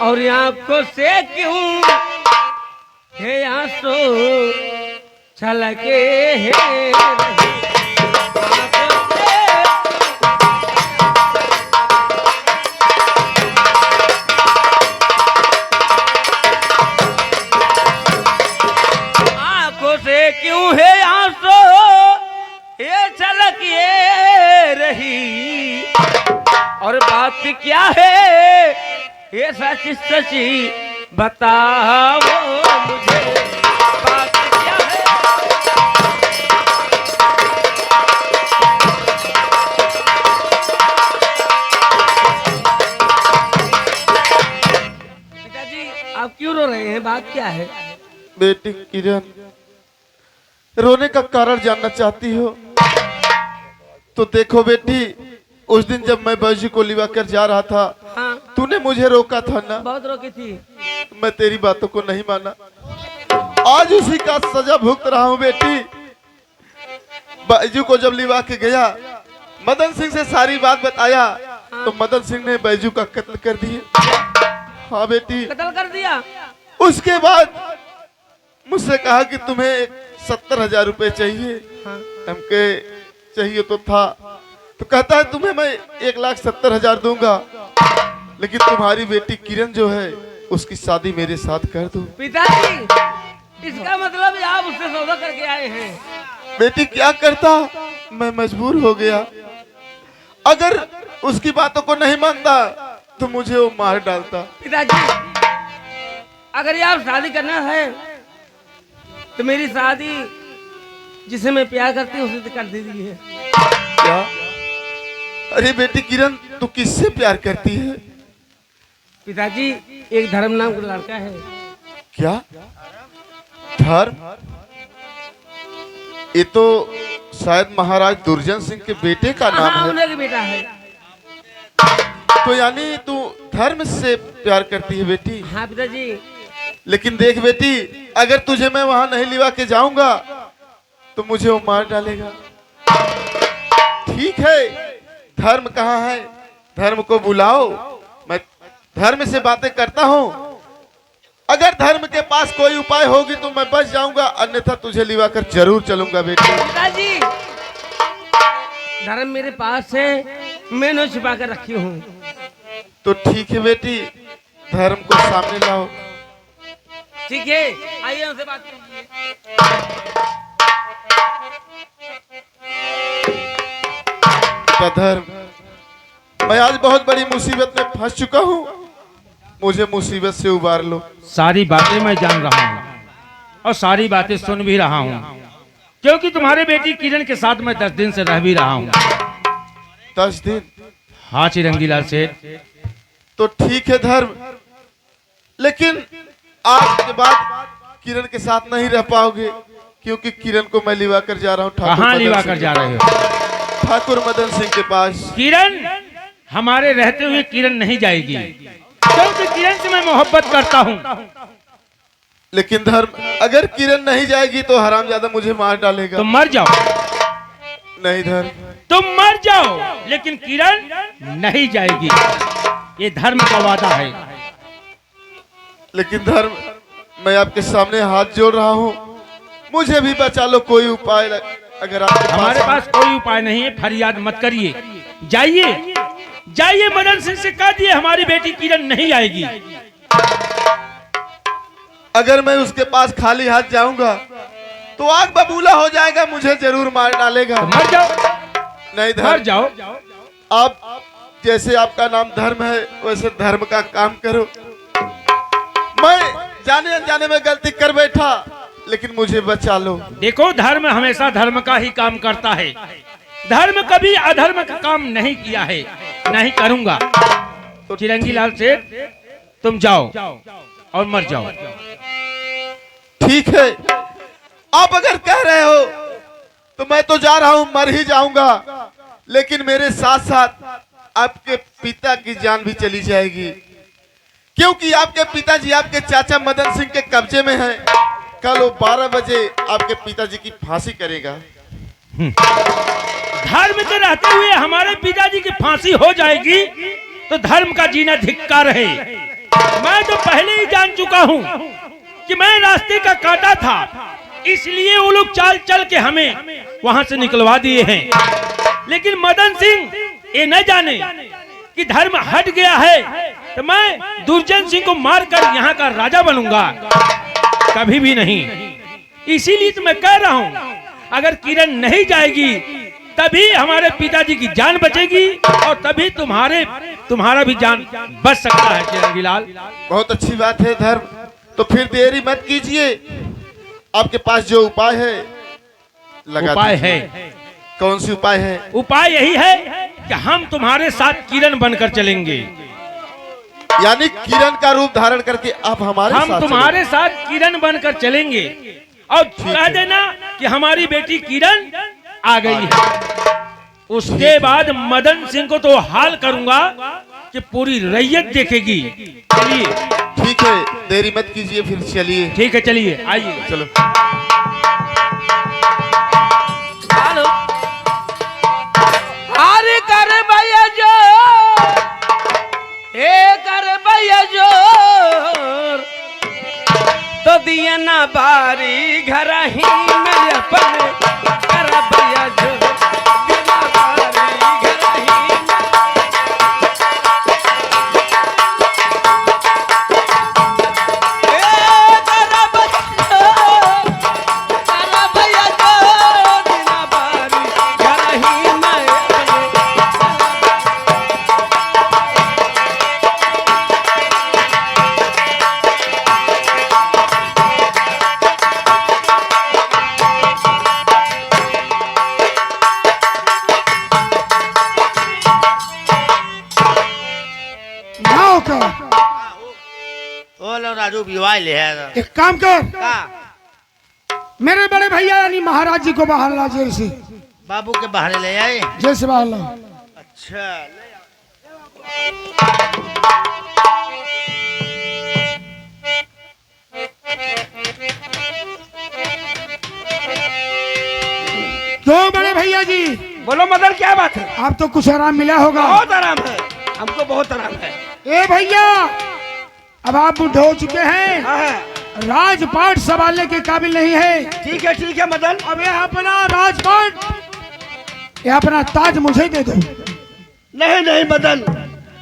और आंखों से क्यों है आंसू छलके हैं रहे। आंखों से ये सच सची बताओ मुझे बात क्या है। पिताजी आप क्यों रो रहे हैं, बात क्या है? बेटी किरण, रोने का कारण जानना चाहती हो तो देखो बेटी, उस दिन जब मैं बैजू को लिवा कर जा रहा था, हाँ तूने मुझे रोका था ना। बहुत रोकी थी। मैं तेरी बातों को नहीं माना, आज उसी का सजा भुगत रहा हूँ बेटी। बैजू को जब लिवा के गया, मदन सिंह से सारी बात बताया तो मदन सिंह ने बैजू का कत्ल कर दिया। हाँ बेटी, कत्ल कर दिया। उसके बाद मुझसे कहा कि तुम्हें 70,000 रुपए चाहिए। हमके चाहिए तो था, तो कहता है तुम्हें मैं 1,70,000 दूंगा, लेकिन तुम्हारी बेटी किरण जो है उसकी शादी मेरे साथ कर दो। पिताजी इसका मतलब आप उससे सौदा करके आए हैं। बेटी क्या करता, मैं मजबूर हो गया। अगर उसकी बातों को नहीं मानता तो मुझे वो मार डालता। पिताजी अगर ये आप शादी करना है तो मेरी शादी जिसे मैं प्यार करती हूँ उसे से कर दीजिए। क्या? अरे बेटी किरण, तू किससे प्यार करती है? पिताजी एक धर्म नाम का लड़का है। क्या धर्म? ये तो शायद महाराज दुर्जन सिंह के बेटे का नाम हाँ है। उन्हीं का बेटा है। तो यानी तू धर्म से प्यार करती है बेटी। हाँ पिताजी। लेकिन देख बेटी, अगर तुझे मैं वहां नहीं लिवा के जाऊंगा तो मुझे वो मार डालेगा। ठीक है, धर्म कहाँ है? धर्म को बुलाओ, मैं धर्म से बातें करता हूँ। अगर धर्म के पास कोई उपाय होगी तो मैं बच जाऊंगा, अन्यथा तुझे लिवा कर जरूर चलूंगा बेटी। पिताजी धर्म मेरे पास है, मैंने छिपा कर रखी हूँ। तो ठीक है बेटी, धर्म को सामने लाओ। ठीक है, आइए उनसे बात कीजिए। धर्म, मैं आज बहुत बड़ी मुसीबत में फंस चुका हूँ, मुझे मुसीबत से उबार लो। सारी बातें मैं जान रहा हूँ और सारी बातें सुन भी रहा हूँ, क्योंकि तुम्हारे बेटी किरण के साथ मैं 10 दिन से रह भी रहा हूँ। 10 दिन? हाँ चिरंगीलाल सेठ। तो ठीक है धर्म, लेकिन आज के बाद किरण के साथ नहीं रह पाओगे, क्योंकि किरण को मैं लिवा कर जा रहा हूँ। कहाँ लिवा कर जा रहे हो? ठाकुर मदन सिंह के पास। किरण हमारे रहते हुए किरण नहीं जाएगी, क्योंकि किरण से मैं मोहब्बत करता हूँ। लेकिन धर्म, अगर किरण नहीं जाएगी तो हरामजादा मुझे मार डालेगा। तुम मर जाओ। नहीं धर्म, तुम मर जाओ, लेकिन किरण नहीं जाएगी, ये धर्म का वादा है। लेकिन धर्म, मैं आपके सामने हाथ जोड़ रहा हूँ, मुझे भी बचा लो, कोई उपाय अगर आपके हमारे पास कोई उपाय नहीं है, फरियाद मत करिए। जाइए जाइए, मदन सिंह से कह दिए हमारी बेटी किरण नहीं आएगी। अगर मैं उसके पास खाली हाथ जाऊंगा तो आग बबूला हो जाएगा, मुझे जरूर मार डालेगा। तो मर जाओ। नहीं मर धर्म, जाओ। आप जैसे आपका नाम धर्म है वैसे धर्म का काम करो। मैं जाने अनजाने में गलती कर बैठा, लेकिन मुझे बचा लो। देखो, धर्म हमेशा धर्म का ही काम करता है, धर्म कभी अधर्म का काम नहीं किया है, नहीं करूंगा। तो चिरंगीलाल सेठ तुम जाओ और मर जाओ। ठीक है, आप अगर कह रहे हो तो मैं तो जा रहा हूं, मर ही जाऊंगा, लेकिन मेरे साथ साथ आपके पिता की जान भी चली जाएगी, क्योंकि आपके पिताजी आपके चाचा मदन सिंह के कब्जे में हैं। कल वो 12 बजे आपके पिताजी की फांसी करेगा। धर्म के रहते हुए हमारे पिताजी की फांसी हो जाएगी तो धर्म का जीना धिक्कार है। मैं तो पहले ही जान चुका हूँ कि मैं रास्ते का कांटा था, इसलिए वो लोग चाल चल के हमें वहां से निकलवा दिए हैं। लेकिन मदन सिंह ये न जाने कि धर्म हट गया है तो मैं दुर्जन सिंह को मारकर यहाँ का राजा बनूंगा, कभी भी नहीं। इसीलिए तो मैं कह रहा हूँ, अगर किरण नहीं जाएगी तभी हमारे पिताजी की जान बचेगी और तभी तुम्हारे तुम्हारा भी जान बच सकता है चिरंगी लाल। बहुत अच्छी बात है धर्म, तो फिर देरी मत कीजिए। आपके पास जो उपाय है लगा उपाय दीजिए। है, कौन सी उपाय है? उपाय यही है कि हम तुम्हारे साथ किरण बनकर चलेंगे। यानी किरण का रूप धारण करके आप हमारे हम साथ तुम्हारे साथ किरण बनकर चलेंगे और कह देना कि हमारी बेटी किरण आ गई है। उसके बाद मदन सिंह को तो हाल करूंगा कि पूरी रैयत देखेगी। चलिए। चलें। ठीक है, देरी मत कीजिए, फिर चलिए। ठीक है, चलिए, आइए। चलो। अरे कर भैया जो कर भैया जो तो दिया ना बारी घर ही में अपने कर भैया जो दिया बारी घर ही में। कर भैया जो दिया बारी घर ही में अपने। नाव का ओ लो राजू विवाह ले है एक काम कर, का मेरे बड़े भैया यानी महाराज जी को बाहर ला जेल से, बाबू के बाहर ले आए। जेल से बाहर ला। अच्छा ले क्यों बड़े भैया जी, बोलो मदन क्या बात है? आप तो कुछ आराम मिला होगा। बहुत आराम है, हमको बहुत आराम है। ए भैया, अब आप बुढ़े हो चुके हैं, हाँ, राजपाट संभालने के काबिल नहीं है। ठीक है मदन। अब ये अपना राजपाट, ये अपना ताज मुझे दे दो। नहीं नहीं मदन,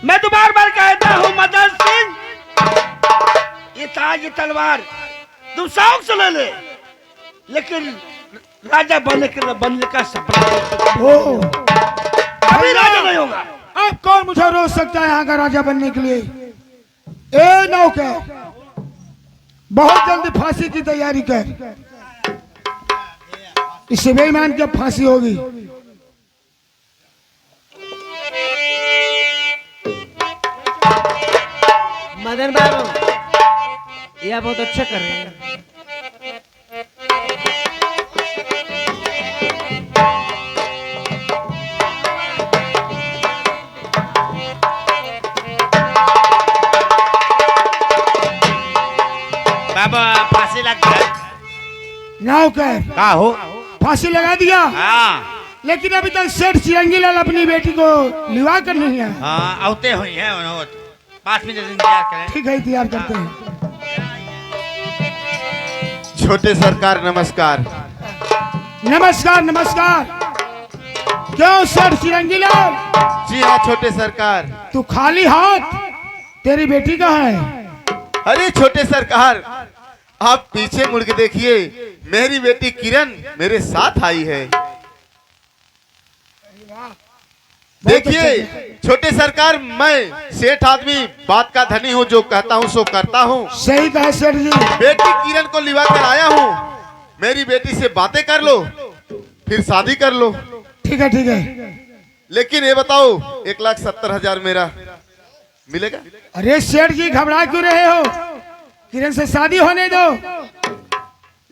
मैं तो बार बार कहता हूँ मदन सिंह, ये ताज ये तलवार तुम शौक से ले ले, लेकिन राजा बनने का सपना ओ, अभी राजा नहीं होगा। अब कौन मुझे रोक सकता है यहाँ का राजा बनने के लिए? ए नौकर, बहुत जल्दी फांसी की तैयारी कर, इससे बेईमान की फांसी होगी। मदन बाबू यह बहुत अच्छा कर रहे हैं। बाबा फांसी लग गया। नौकर, का हो? फांसी लगा दिया, हाँ लेकिन अभी तक सेठ चिरंगी लाल अपनी बेटी को लिवा कर नहीं आया। हाँ आवते हुई है उन्होंने 5 मिनट इंतजार करें। ठीक है, इंतजार करते हैं। छोटे सरकार नमस्कार। नमस्कार नमस्कार। क्यों सेठ चिरंगी लाल, जी हाँ छोटे सरकार। तू खाली हाथ, तेरी बेटी कहाँ है? अरे छोटे सरकार, आप पीछे मुड़ के देखिए, मेरी बेटी किरण मेरे साथ आई है। देखिए छोटे सरकार, मैं सेठ आदमी बात का धनी हूँ, जो कहता हूँ सो करता हूँ। सही कहा सेठ जी। बेटी किरण को लिवा कर आया हूँ, मेरी बेटी से बातें कर लो, फिर शादी कर लो। ठीक है ठीक है। लेकिन ये बताओ 1,70,000 मेरा मिलेगा? अरे सेठ जी घबरा क्यों रहे हो? किरण से शादी होने दो।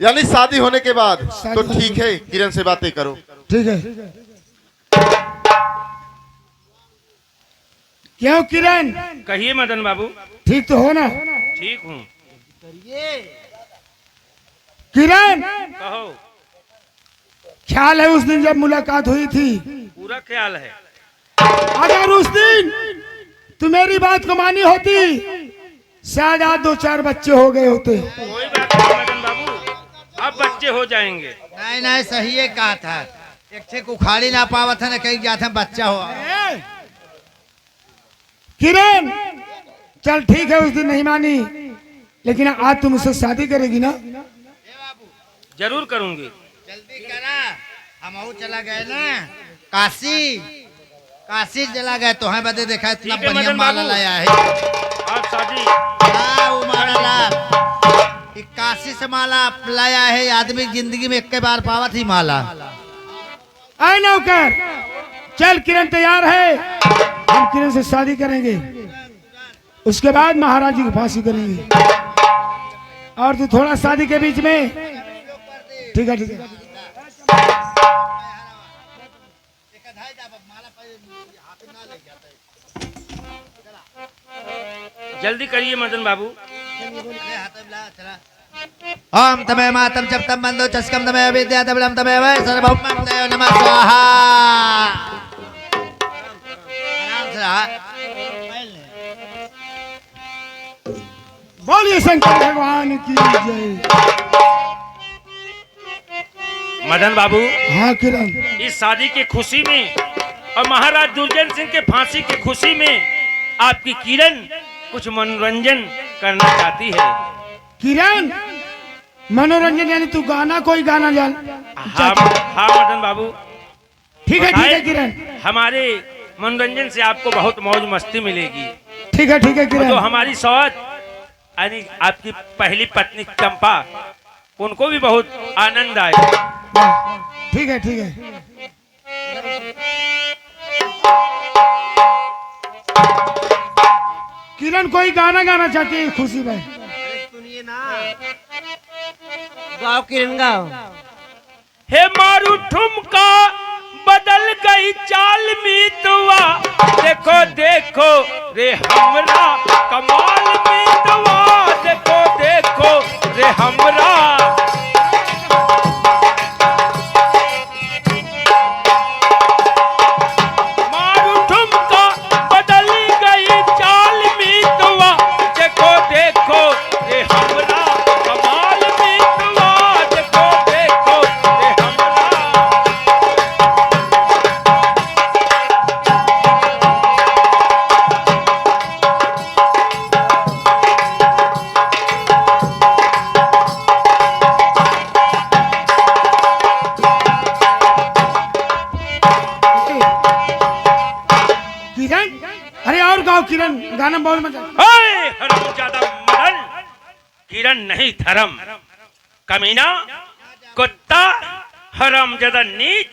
यानी शादी होने के बाद? शादी तो होने ठीक है, किरण से बातें करो। ठीक है। क्यों किरण, कहिए मदन बाबू। ठीक तो हो ना? ठीक हूँ। किरण, कहो। ख्याल है उस दिन जब मुलाकात हुई थी, पूरा ख्याल है। अगर उस दिन तू मेरी बात को मानी होती, शायद आज 2-4 बच्चे हो गए होते। कोई बात नहीं मदन बाबू, अब बच्चे हो जाएंगे। नहीं नहीं सही है कहा था, एक ठे उखाड़ी ना पावत है ना कहीं जाते बच्चा हो। किरण, चल ठीक है, उस दिन नहीं मानी, लेकिन आज तुम मुझसे शादी करेगी ना? जरूर करूंगी। जल्दी करा, हम चला गए ना काशी। काशी चला गया तो है बदे देखा इतना ठीक है, बढ़िया मदन माला बाबू। लाया है। आज शादी हाँ, वो माला ला ये काशी से माला लाया है। आदमी जिंदगी में एक बार पावा थी माला। आए नौकर, चल किरण तैयार है, हम किरण से शादी करेंगे, उसके बाद महाराज जी की फांसी करेंगे। और तू थोड़ा शादी के बीच में, ठीक है ठीक है। जल्दी करिए मदन बाबू। ओम तमे मातम जपतम बंदो चस्कम तमे विद्या तबलम तमे वै सर्वभौमं देव नमः स्वाहा। आराम से रहा। बोलिए शंकर भगवान की जय। मदन बाबू, हाँ किरण, इस शादी की खुशी में और महाराज दुर्जन सिंह के फांसी की खुशी में आपकी किरण कुछ मनोरंजन करना चाहती है। किरण मनोरंजन यानी तू गाना, कोई गाना जान? हाँ हाँ मदन बाबू, ठीक है किरण, हमारे मनोरंजन से आपको बहुत मौज मस्ती मिलेगी। ठीक है और जो किरण। हमारी सौत यानी आपकी पहली पत्नी चंपा, उनको भी बहुत आनंद आएगा। ठीक है। किरण कोई गाना गाना चाहती है खुशी में। सुनिए ना, गाओ किरण गाओ। हे मारू ठुमका बदल गई चाल मीतवा, देखो देखो रे हमरा कमाल मीतवा, देखो देखो रे हमरा। मारू ठुमका बदल गई चाल मीतवा, देखो देखो रे हमरा कमाल मीतवा, देखो देखो रे हमरा। किरण, अरे और गाओ किरण, गाना बहुत मजा। हरामजादा मदन, किरण नहीं धर्म, कमीना कुत्ता हरामजादा नीच।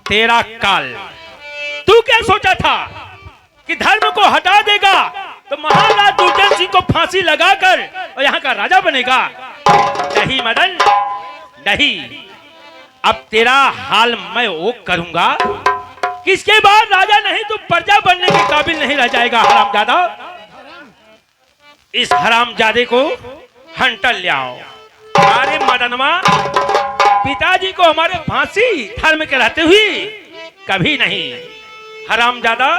तेरा काल, तू क्या सोचा था कि धर्म को हटा देगा तो महाराज दुर्जन सिंह को फांसी लगाकर और यहाँ का राजा बनेगा? नहीं मदन नहीं, अब तेरा हाल मैं वो करूंगा कि इसके बाद राजा नहीं तो प्रजा बनने के काबिल नहीं रह जाएगा। हरामजादा, इस हरामजादे को हंटल ले आओ। अरे मदनवा, पिताजी को हमारे फांसी धर्म के रहते हुए कभी नहीं। हरामजादा,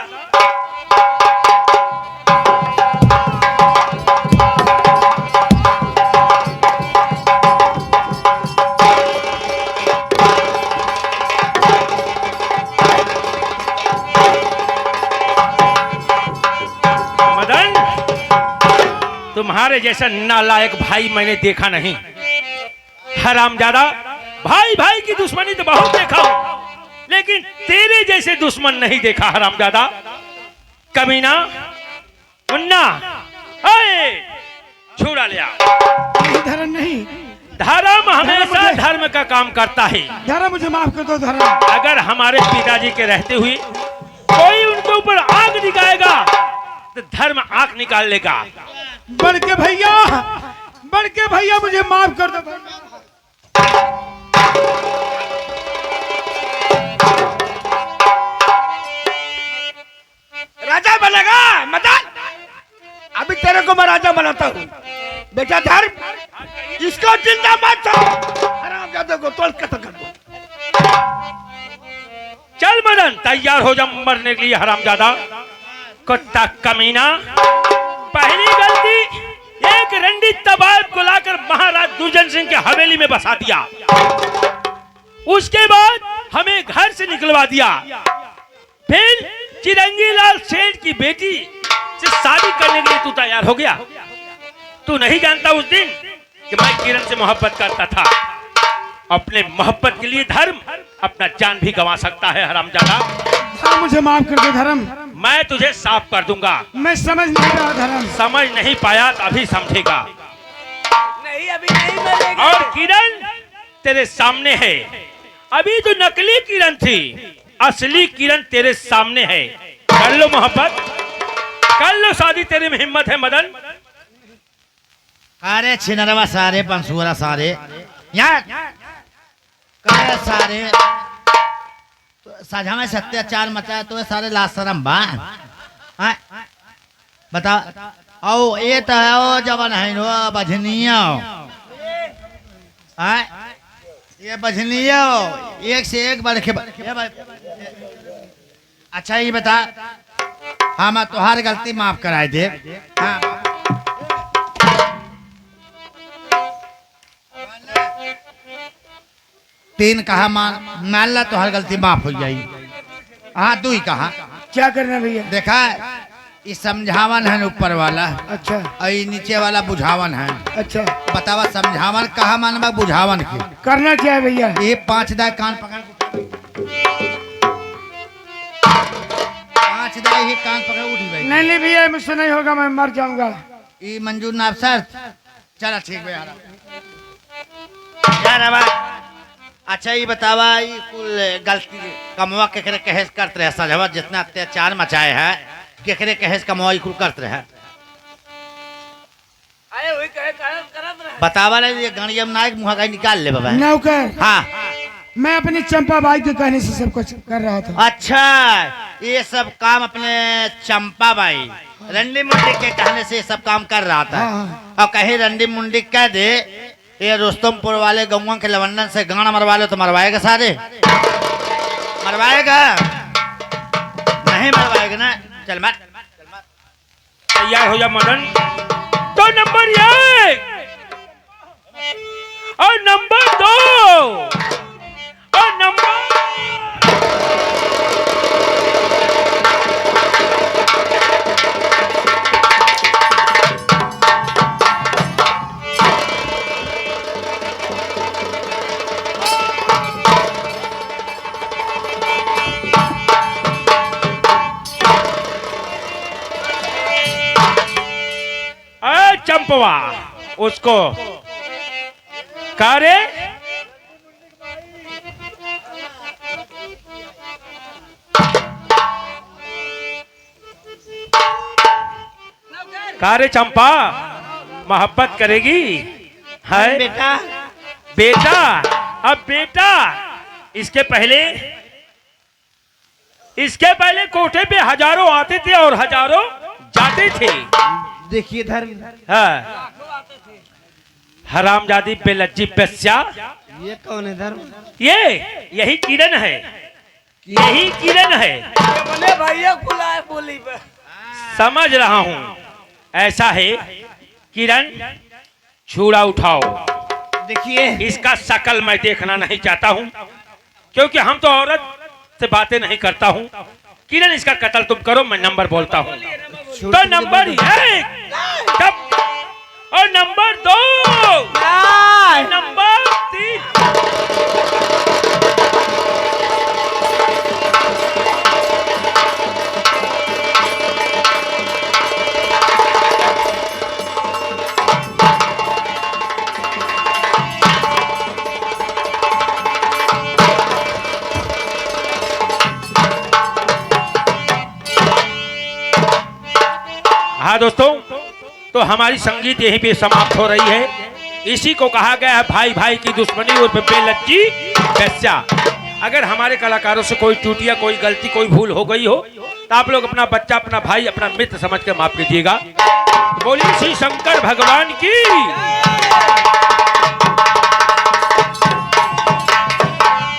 तुम्हारे जैसा नालायक भाई मैंने देखा नहीं। हरामजादा, भाई भाई की दुश्मनी तो बहुत देखा हूं, लेकिन तेरे जैसे दुश्मन नहीं देखा। हरामजादा, कमीना, मुन्ना, आए छुड़ा लिया। धर्म नहीं, धर्म हमेशा धर्म का काम करता है। धर्म मुझे माफ कर दो धर्म। अगर हमारे पिताजी के रहते हुए कोई उनके ऊपर आग निकालेगा तो धर्म आंख निकाल लेगा। बढ़ के भैया मुझे माफ कर दो। राजा बनेगा मदन, अभी तेरे को मैं राजा बनाता हूँ। बेटा धर्म, इसको जिंदा मत छोड़ो, हरामजादे को तोड़ कत्ल कर दो। चल मदन, तैयार हो जा मरने के लिए। हरामजादा, कुत्ता कमीना, पहली गलती एक रंडी तबायब को लाकर महाराज दुर्जन सिंह के हवेली में बसा दिया, उसके बाद हमें घर से निकलवा दिया, फिर चिरंगी लाल सेठ की बेटी से शादी करने के लिए तू तैयार हो गया। तू नहीं जानता उस दिन कि मैं किरण से मोहब्बत करता था अपने मोहब्बत के लिए धर्म अपना जान भी गंवा सकता है हरामजादा। धर्म मुझे माफ कर दे धर्म। मैं तुझे साफ कर दूंगा। मैं समझ नहीं रहा धर्म। समझ नहीं पाया तो अभी समझेगा। नहीं अभी नहीं मरेगा। और किरण तेरे सामने है। अभी जो नकली किरण थी, असली किरण तेरे सामने है। कर लो मोहब्बत, कर लो शादी, तेरे में हिम्मत है मदन। अरे छिनरवा सारे पंसुरा सारे यहाँ करे सारे तो साझा में अत्याचार मचाया तो सारे लाशरम बा। हाँ? बता ओ ये तो है ओ जवान है नो बजनिया। हाँ? ये बजनिया एक से एक बढ़ के अच्छा ये बता। हाँ मैं तुम्हारी गलती माफ कराए दे। हाँ तीन कहा मान ला तो हर गलती माफ हो जाएगी। हाँ तू ही कहा क्या करना भैया? देखा ये समझावन है ऊपर वाला। अच्छा और ये नीचे वाला बुझावन है। अच्छा बतावा समझावन कहा मानवा बुझावन के करना क्या है भैया? ये 5 दाई कान पकड़ 5 दाई ही कान पकड़ उठी भाई। नहीं नहीं भैया मुझसे नहीं होगा, मैं मर जाऊंगा। ये मंजूर ना अफसर चला ठीक है यार। अच्छा ये बतावा ये कुल गलती कमवा केकरे कहेस करते रहे सजवा जितना अत्याचार मचाए है केकरे कहेस कमवा कुल करते रहे अरे वही कहे करत रहे। बतावा रे ये गणियम नायक मुहा का निकाल ले बाबा। नौकर हाँ मैं अपनी चंपा बाई के कहने से सब कुछ कर रहा था। अच्छा ये सब काम अपने चंपा बाई रंडी मुंडी के कहने से ये सब काम कर रहा था। हाँ। और कहीं रंडी मुंडी कह दे ये रुस्तमपुर वाले गौवा के लवंडन से गाना मरवा लो तो मरवाएगा सारे? मरवाएगा नहीं मरवाएगा ना। चल मत तैयार हो जा मदन। तो नंबर 1 और नंबर 2 और नंबर चंपवा उसको कारे कारे चंपा मोहब्बत करेगी है बेटा बेटा। अब बेटा इसके पहले कोठे पे हजारों आते थे और हजारों जाते थे। देखिए धर्म हाँ हरामजादी बेलज्जी बेस्या। ये कौन है धर्म? यही किरण है, यही किरण है। बोले भैया खुला है बोली पे। समझ रहा हूँ ऐसा है। किरण छुड़ा उठाओ। देखिए इसका शकल मैं देखना नहीं चाहता हूँ क्योंकि हम तो औरत से बातें नहीं करता हूँ। किरण इसका कत्ल तुम करो, मैं नंबर बोलता हूँ। तो नंबर 1 और नंबर 2 नंबर 3। हाँ दोस्तों, तो हमारी संगीत यहीं पे समाप्त हो रही है। इसी को कहा गया है भाई भाई की दुश्मनी और बेलज्जी बेस्या। अगर हमारे कलाकारों से कोई टूटिया, कोई गलती, कोई भूल हो गई हो तो आप लोग अपना बच्चा, अपना भाई, अपना मित्र समझ के माफ कीजिएगा। बोलिए श्री शंकर भगवान की।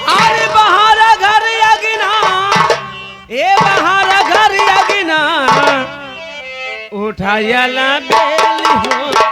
अरे बहारा घर अगिना, ए बहारा घर अगिना, उठाया ला बेली हो